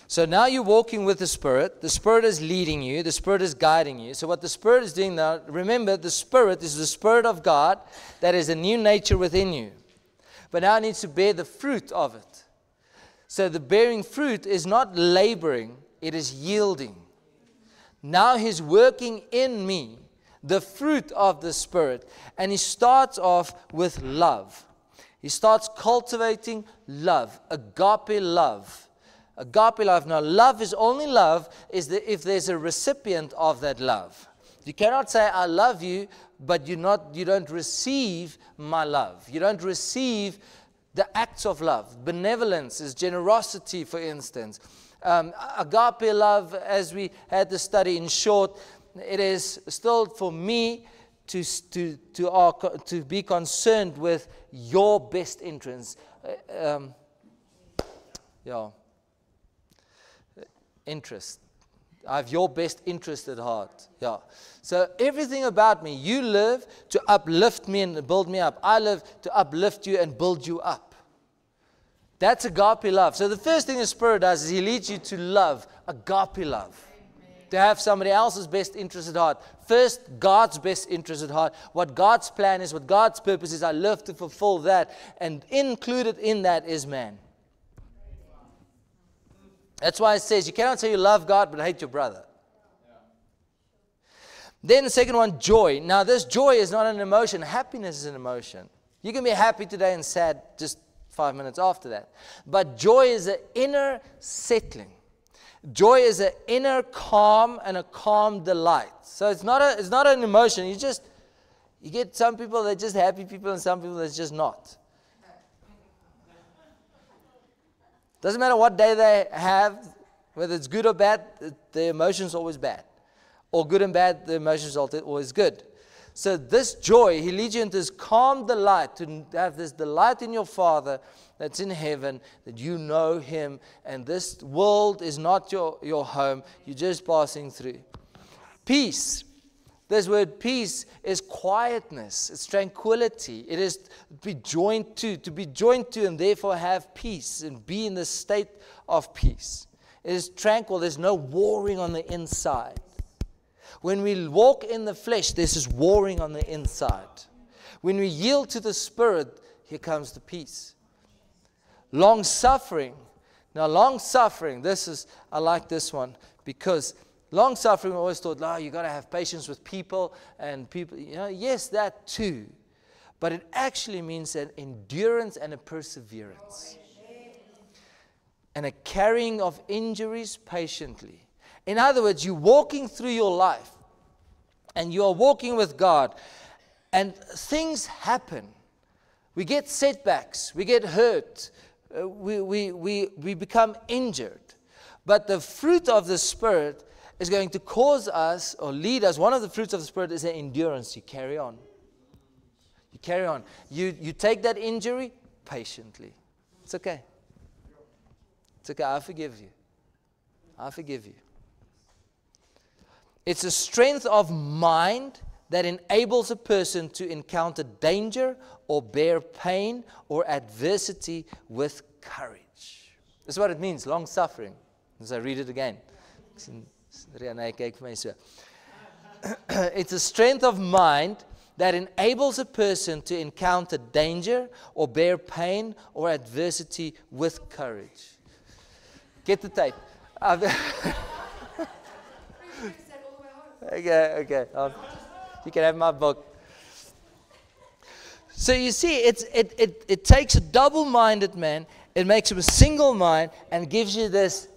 So now you're walking with the Spirit is leading you, the Spirit is guiding you. So what the Spirit is doing now, remember the Spirit is the Spirit of God that is a new nature within you. But now it needs to bear the fruit of it. So the bearing fruit is not laboring, it is yielding. Now He's working in me, the fruit of the Spirit. And He starts off with love. He starts cultivating love, agape love. Agape love. Now, love is only love if there's a recipient of that love. You cannot say, I love you, but you don't receive my love. You don't receive the acts of love. Benevolence is generosity, for instance. Agape love, as we had the study in short, it is still for me to be concerned with your best interests. Interest. I have your best interest at heart. Yeah. So everything about me, you live to uplift me and build me up. I live to uplift you and build you up. That's agape love. So the first thing the Spirit does is He leads you to love, agape love. Amen. To have somebody else's best interest at heart. First, God's best interest at heart. What God's plan is, what God's purpose is, I live to fulfill that. And included in that is man. That's why it says you cannot say you love God but hate your brother. Then the second one, joy. Now this joy is not an emotion. Happiness is an emotion. You can be happy today and sad just 5 minutes after that. But joy is an inner settling. Joy is an inner calm and a calm delight. So it's not an emotion. You get some people that are just happy people and some people that's just not. Doesn't matter what day they have, whether it's good or bad, the emotion's always bad. Or good and bad, the emotion's always good. So this joy, He leads you into this calm delight, to have this delight in your Father that's in heaven, that you know Him, and this world is not your home, you're just passing through. Peace. This word peace is quietness, it's tranquility, it is to be joined to and therefore have peace and be in the state of peace. It is tranquil, there's no warring on the inside. When we walk in the flesh, there's this warring on the inside. When we yield to the Spirit, here comes the peace. Long suffering. Now, long suffering, I like this one because long suffering, I always thought, you got to have patience with people and people, yes, that too. But it actually means an endurance and a perseverance. And a carrying of injuries patiently. In other words, you're walking through your life and you are walking with God and things happen. We get setbacks, we get hurt, we become injured. But the fruit of the Spirit is going to cause us or lead us. One of the fruits of the Spirit is an endurance. You carry on. You carry on. You take that injury patiently. It's okay. It's okay. I forgive you. I forgive you. It's a strength of mind that enables a person to encounter danger or bear pain or adversity with courage. This is what it means, long suffering. As I read it again. It's a strength of mind that enables a person to encounter danger or bear pain or adversity with courage. Get the tape. Okay. You can have my book. So you see, it takes a double-minded man, it makes him a single mind, and gives you this,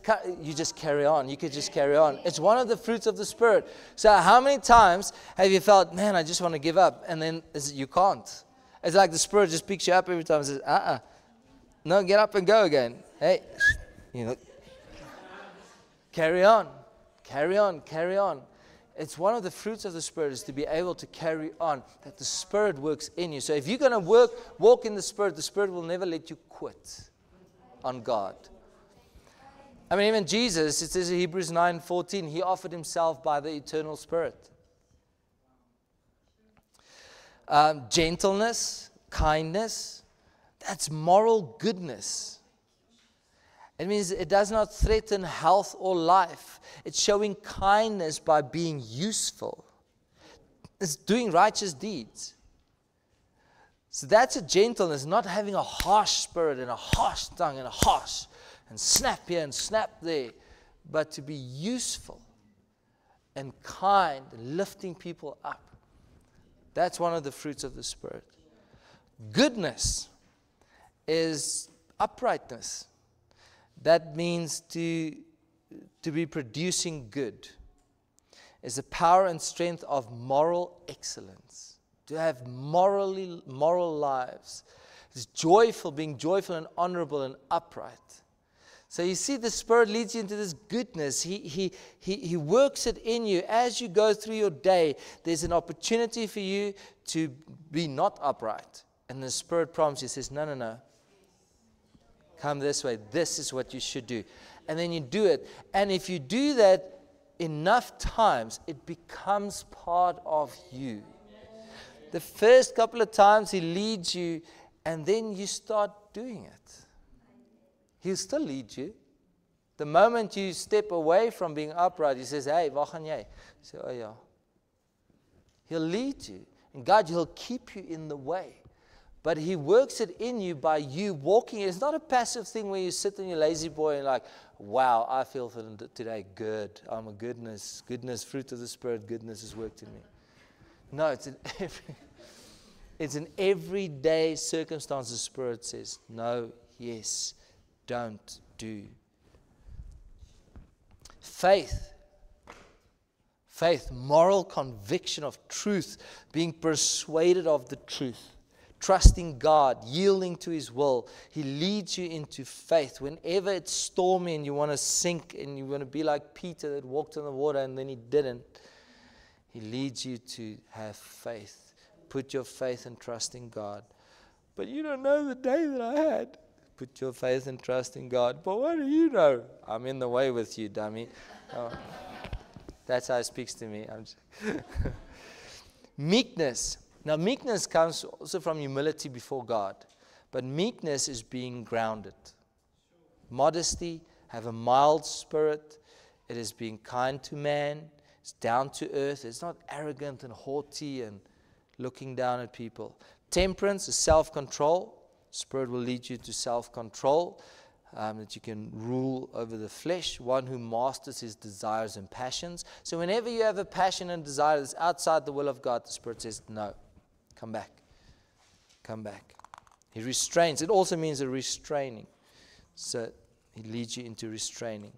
you just carry on. You could just carry on. It's one of the fruits of the Spirit. So how many times have you felt, man, I just want to give up, and then you can't? It's like the Spirit just picks you up every time and says, no, get up and go again. Hey, carry on. It's one of the fruits of the Spirit is to be able to carry on, that the Spirit works in you. So if you're going to walk in the Spirit will never let you quit on God. I mean, even Jesus, it says in Hebrews 9:14, He offered Himself by the eternal Spirit. Gentleness, kindness, that's moral goodness. It means it does not threaten health or life. It's showing kindness by being useful. It's doing righteous deeds. So that's a gentleness, not having a harsh spirit and a harsh tongue and and snap here and snap there, but to be useful and kind and lifting people up. That's one of the fruits of the Spirit. Goodness is uprightness. That means to be producing good. It's the power and strength of moral excellence. To have moral lives. It's joyful, being joyful and honorable and upright. So you see, the Spirit leads you into this goodness. He works it in you. As you go through your day, there's an opportunity for you to be not upright. And the Spirit prompts you, says, no. Come this way. This is what you should do. And then you do it. And if you do that enough times, it becomes part of you. The first couple of times He leads you, and then you start doing it. He'll still lead you. The moment you step away from being upright, He says, hey, waar gaan jy? You say, oh yeah. He'll lead you. And God, He'll keep you in the way. But He works it in you by you walking. It's not a passive thing where you sit in your lazy boy and like, wow, I feel today good. I'm a goodness, fruit of the Spirit, goodness has worked in me. No, it's an everyday circumstance. The Spirit says, no, yes, don't, do. Faith, moral conviction of truth, being persuaded of the truth. Trusting God, yielding to His will. He leads you into faith. Whenever it's stormy and you want to sink and you want to be like Peter that walked on the water and then he didn't, He leads you to have faith. Put your faith and trust in God. But you don't know the day that I had. Put your faith and trust in God. But what do you know? I'm in the way with you, dummy. Oh, that's how He speaks to me. Meekness. Now, meekness comes also from humility before God. But meekness is being grounded. Modesty, have a mild spirit. It is being kind to man. It's down to earth. It's not arrogant and haughty and looking down at people. Temperance is self-control. Spirit will lead you to self-control, that you can rule over the flesh. One who masters his desires and passions. So whenever you have a passion and desire that's outside the will of God, the Spirit says, no. Come back. Come back. He restrains. It also means a restraining. So He leads you into restraining.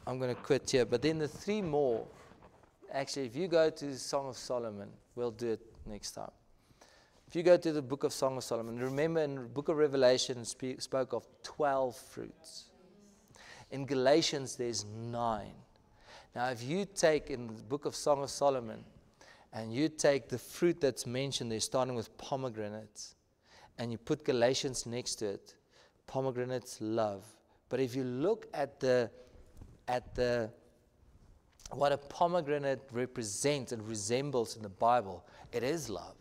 I'm going to quit here. But then the three more. Actually, if you go to the Song of Solomon, we'll do it next time. If you go to the book of Song of Solomon, remember in the book of Revelation it spoke of 12 fruits. In Galatians, there's 9. Now, if you take in the book of Song of Solomon, and you take the fruit that's mentioned there, starting with pomegranates, and you put Galatians next to it, pomegranates, love. But if you look at what a pomegranate represents and resembles in the Bible, it is love.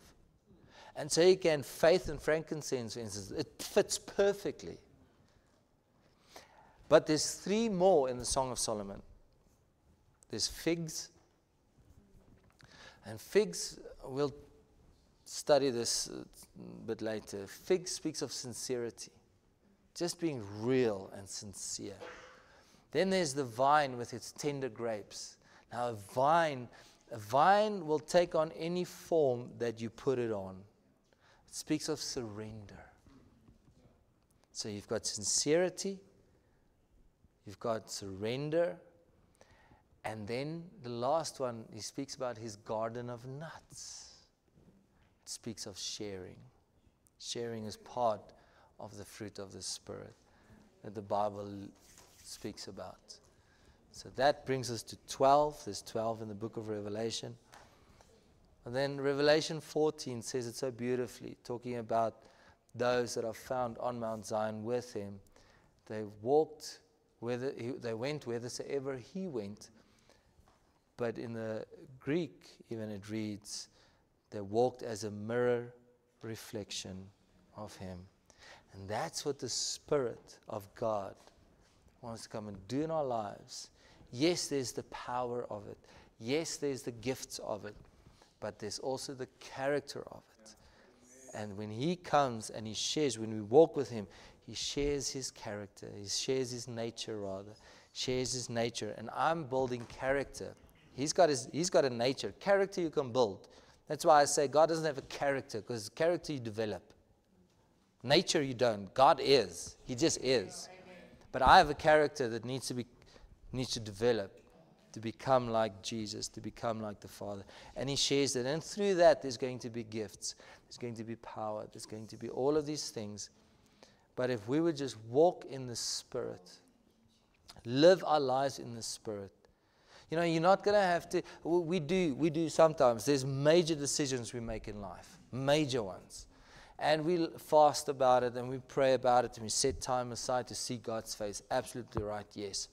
And so you can, faith and frankincense, for instance, it fits perfectly. But there's 3 more in the Song of Solomon. There's figs. And figs, we'll study this a bit later. Figs speaks of sincerity, just being real and sincere. Then there's the vine with its tender grapes. Now a vine will take on any form that you put it on. It speaks of surrender. So you've got sincerity, you've got surrender, and then the last one, he speaks about his garden of nuts. It speaks of sharing. Sharing is part of the fruit of the Spirit that the Bible speaks about. So that brings us to 12. There's 12 in the book of Revelation. And then Revelation 14 says it so beautifully, talking about those that are found on Mount Zion with him. They went whithersoever he went. But in the Greek, even it reads, they walked as a mirror reflection of him. And that's what the Spirit of God wants to come and do in our lives. Yes, there's the power of it. Yes, there's the gifts of it. But there's also the character of it. And when he comes and he shares, when we walk with him, he shares his character. He shares his nature, rather. Shares his nature. And I'm building character. He's got a nature. Character you can build. That's why I say God doesn't have a character, because character you develop. Nature you don't. God is. He just is. But I have a character that needs to develop, to become like Jesus, to become like the Father. And he shares it. And through that, there's going to be gifts. There's going to be power. There's going to be all of these things. But if we would just walk in the Spirit, live our lives in the Spirit. You know, you're not going to have to, we do sometimes. There's major decisions we make in life, major ones. And we fast about it and we pray about it and we set time aside to see God's face. Absolutely right, yes.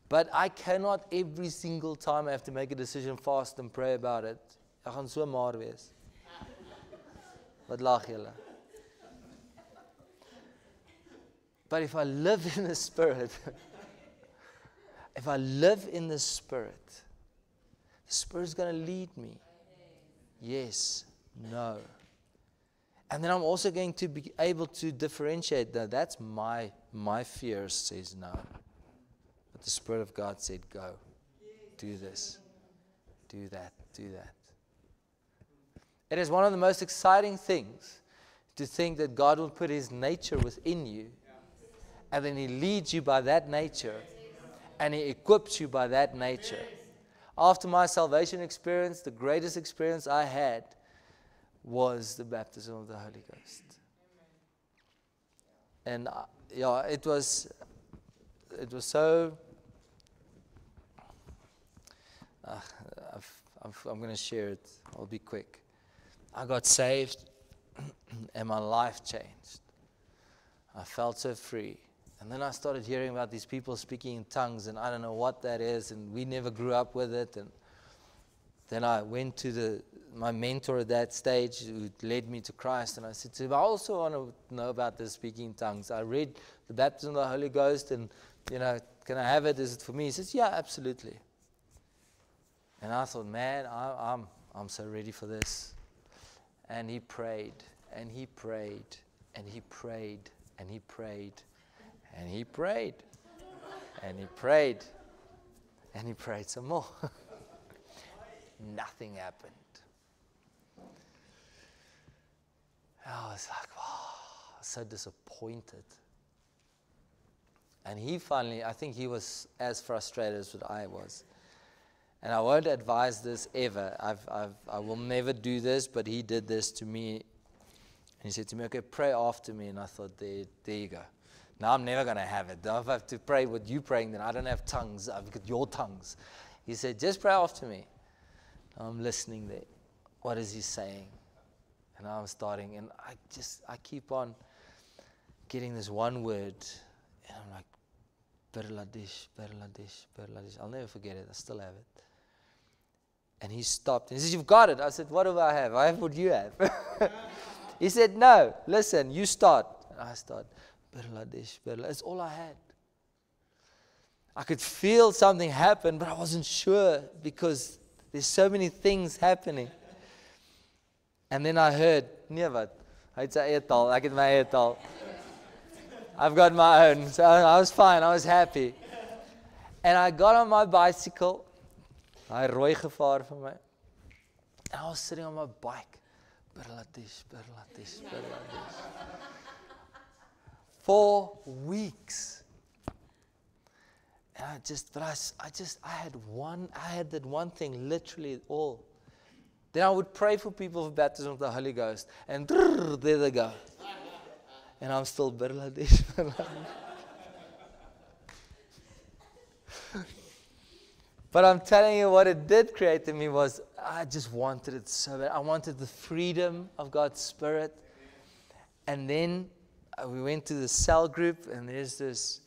But I cannot every single time I have to make a decision, fast and pray about it. Ek gaan so maar wees. Wat lag julle? But if I live in the Spirit, if I live in the Spirit is going to lead me. Yes. No. And then I'm also going to be able to differentiate that that's my fear says no. But the Spirit of God said, go. Do this. Do that. Do that. It is one of the most exciting things to think that God will put His nature within you, and then He leads you by that nature, and He equips you by that nature. After my salvation experience, the greatest experience I had was the baptism of the Holy Ghost. And it was so. I'm going to share it. I'll be quick. I got saved, and my life changed. I felt so free. And then I started hearing about these people speaking in tongues, and I don't know what that is, and we never grew up with it. And then I went to my mentor at that stage, who led me to Christ, and I said to him, I also want to know about this speaking in tongues. I read the baptism of the Holy Ghost, and, can I have it? Is it for me? He says, yeah, absolutely. And I thought, man, I'm so ready for this. And he prayed, and he prayed, and he prayed, and he prayed, and he prayed, and he prayed, and he prayed some more. Nothing happened. I was like, wow, so disappointed. And he finally, I think he was as frustrated as what I was. And I won't advise this ever. I will never do this, but he did this to me. And he said to me, okay, pray after me. And I thought, there you go. Now I'm never going to have it. If I have to pray what you're praying, then I don't have tongues. I've got your tongues. He said, just pray after me. I'm listening there. What is he saying? And I'm starting, and I keep on getting this one word. And I'm like, Berladish, Berladish, Berladish. I'll never forget it. I still have it. And he stopped. He said, you've got it. I said, what do I have? I have what you have. He said, no, listen, you start. And I start. Berladish, Berladish. That's all I had. I could feel something happen, but I wasn't sure because there's so many things happening. And then I heard, nee wat, hy het sy eie taal, ek het my eie taal. I've got my own. So I was fine, I was happy. And I got on my bicycle. Hy rooi gevaar vir my. And I was sitting on my bike. Berladish, Berladish, Berladish. 4 weeks. And I had that one thing, literally all. Then I would pray for people for baptism of the Holy Ghost. And there they go. And I'm still Berladish, Berladish. But I'm telling you, what it did create in me was, I just wanted it so bad. I wanted the freedom of God's Spirit. And then we went to the cell group, and there's this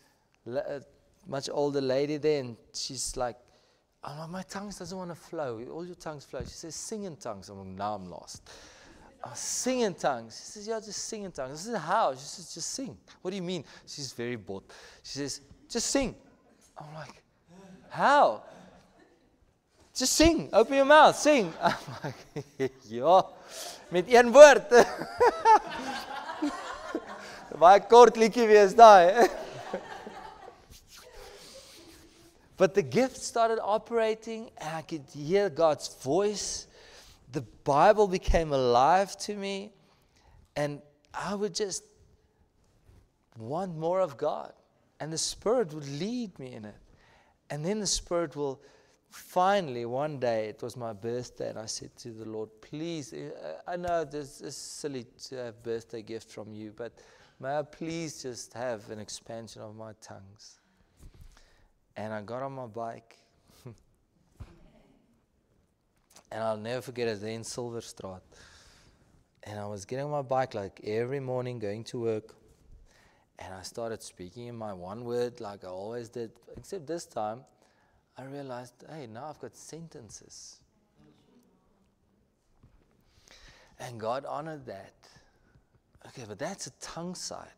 much older lady there, and she's like, oh, my tongues doesn't want to flow. All your tongues flow. She says, sing in tongues. I'm like, now I'm lost. Sing in tongues. She says, yeah, just sing in tongues. I said, how? She says, just sing. What do you mean? She's very bored. She says, just sing. I'm like, how? Just sing. Open your mouth. Sing. I'm like, ja, met een woord. Baie kort liedjie wees daai. But the gift started operating, and I could hear God's voice. The Bible became alive to me, and I would just want more of God. And the Spirit would lead me in it. And then the Spirit will finally, one day, it was my birthday, and I said to the Lord, please, I know this is silly to have birthday gift from you, but may I please just have an expansion of my tongues? And I got on my bike, and I'll never forget it, in Silverstraat. And I was getting on my bike like every morning going to work, and I started speaking in my one word like I always did, except this time I realized, hey, now I've got sentences. And God honored that. Okay, but that's a tongue side.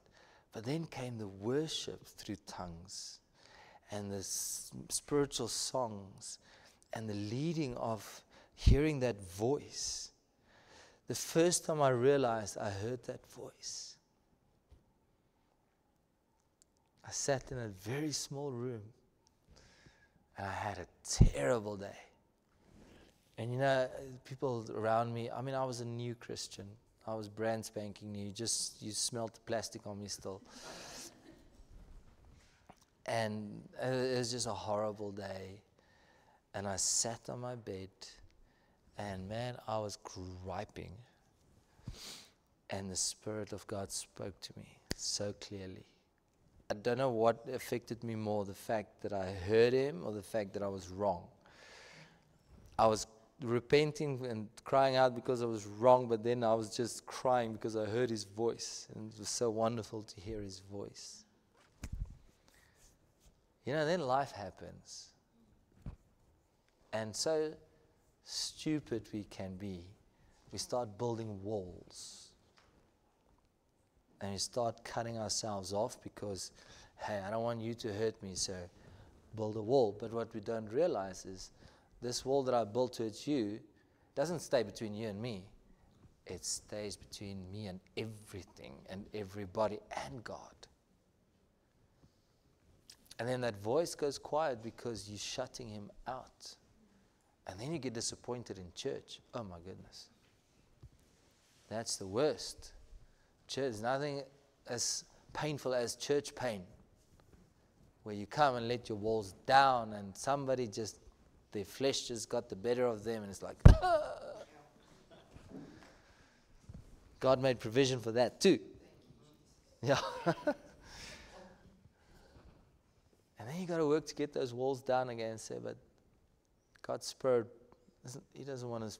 But then came the worship through tongues, and the spiritual songs, and the leading of hearing that voice. The first time I realized I heard that voice, I sat in a very small room and I had a terrible day. And you know, people around me, I mean, I was a new Christian. I was brand spanking new. You smelled the plastic on me still. And it was just a horrible day. And I sat on my bed, and man, I was griping. And the Spirit of God spoke to me so clearly. I don't know what affected me more, the fact that I heard Him or the fact that I was wrong. I was repenting and crying out because I was wrong, but then I was just crying because I heard His voice, and it was so wonderful to hear His voice. You know, then life happens. And so stupid we can be. We start building walls. And we start cutting ourselves off because, hey, I don't want you to hurt me, so build a wall. But what we don't realize is this wall that I built towards you doesn't stay between you and me. It stays between me and everything and everybody and God. And then that voice goes quiet because you're shutting Him out. And then you get disappointed in church. Oh my goodness. That's the worst. Church, nothing as painful as church pain. Where you come and let your walls down and somebody just, their flesh just got the better of them and it's like, ah. God made provision for that too. Yeah. And then you got to work to get those walls down again and say, but God's Spirit, He doesn't want to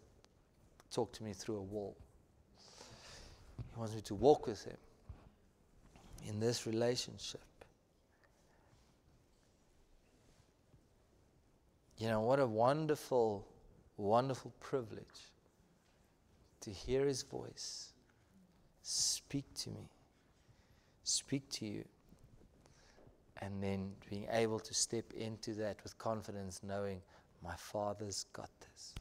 talk to me through a wall. He wants me to walk with Him in this relationship. You know, what a wonderful, wonderful privilege to hear His voice speak to me, speak to you. And then being able to step into that with confidence, knowing my Father's got this.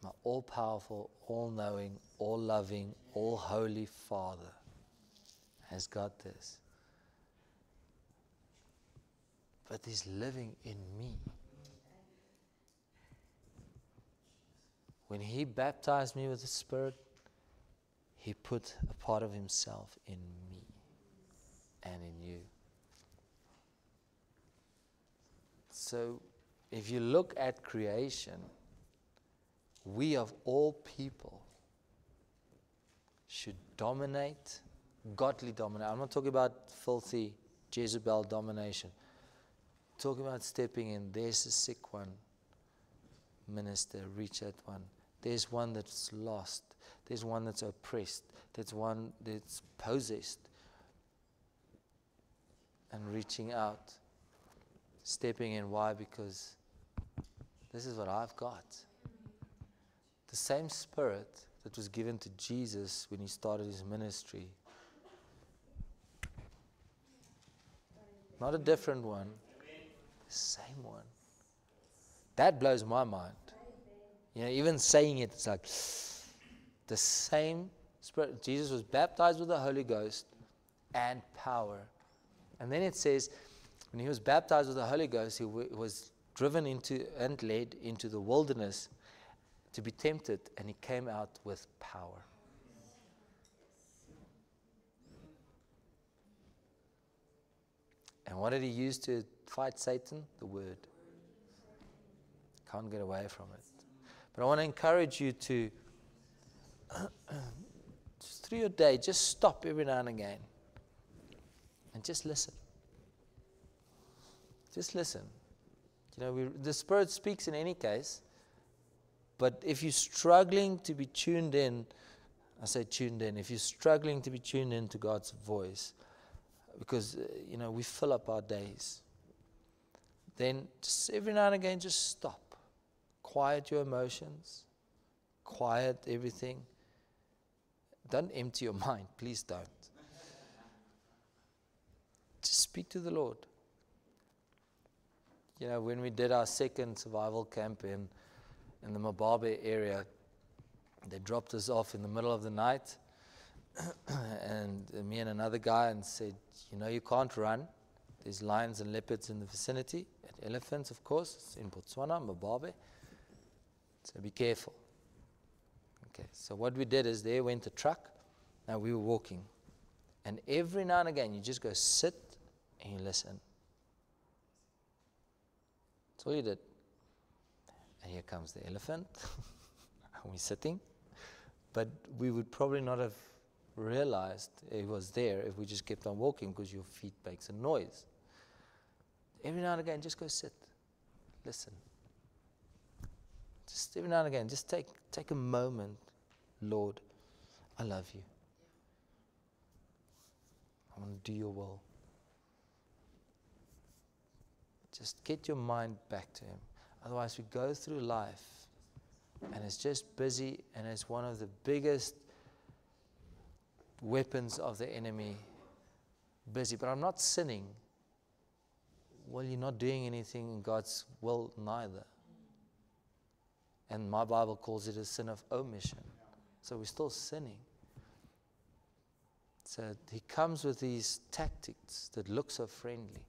My all-powerful, all-knowing, all-loving, all-holy Father has got this. But He's living in me. When He baptized me with the Spirit, He put a part of Himself in me and in you. So, if you look at creation, we of all people should dominate, godly dominate. I'm not talking about filthy Jezebel domination. I'm talking about stepping in. There's a sick one. Minister, reach that one. There's one that's lost. There's one that's oppressed. There's one that's possessed. And reaching out. Stepping in. Why? Because this is what I've got. The same Spirit that was given to Jesus when He started His ministry. Not a different one. The same one. That blows my mind. You know, even saying it, it's like the same Spirit. Jesus was baptized with the Holy Ghost and power. And then it says, when He was baptized with the Holy Ghost, He was driven into and led into the wilderness to be tempted, and He came out with power. And what did He use to fight Satan? The Word. Can't get away from it. But I want to encourage you to, just through your day, just stop every now and again and just listen. Just listen. You know, the Spirit speaks in any case, but if you're struggling to be tuned in, I say tuned in, if you're struggling to be tuned in to God's voice, because, you know, we fill up our days, then just every now and again, just stop. Quiet your emotions. Quiet everything. Don't empty your mind. Please don't. Just speak to the Lord. when we did our second survival camp in the Mababe area, they dropped us off in the middle of the night, and me and another guy, and said, you can't run. There's lions and leopards in the vicinity, and elephants, of course. It's in Botswana, Mababe. So be careful. Okay, so what we did is there went a truck. Now we were walking. And every now and again, you just go sit and you listen. That's all you did. And here comes the elephant. And we're sitting. But we would probably not have realized it was there if we just kept on walking, because your feet makes a noise. Every now and again, just go sit. Listen. Just every now and again, just take a moment. Lord, I love you. I want to do your will. Just get your mind back to him. Otherwise, we go through life and it's just busy, and it's one of the biggest weapons of the enemy. Busy. But I'm not sinning. Well, you're not doing anything in God's will neither. And my Bible calls it a sin of omission. So we're still sinning. So he comes with these tactics that look so friendly.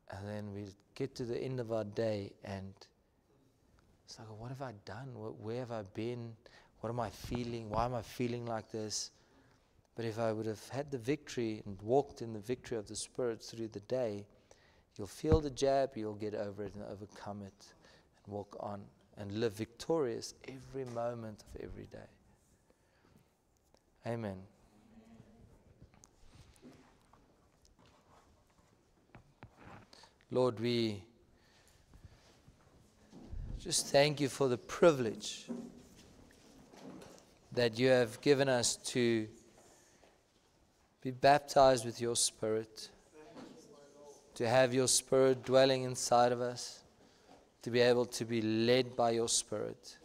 And then we get to the end of our day, and it's like, what have I done? Where have I been? What am I feeling? Why am I feeling like this? But if I would have had the victory and walked in the victory of the Spirit through the day, you'll feel the jab, you'll get over it and overcome it and walk on and live victorious every moment of every day. Amen. Lord, we just thank you for the privilege that you have given us to be baptized with your Spirit, to have your Spirit dwelling inside of us, to be able to be led by your Spirit.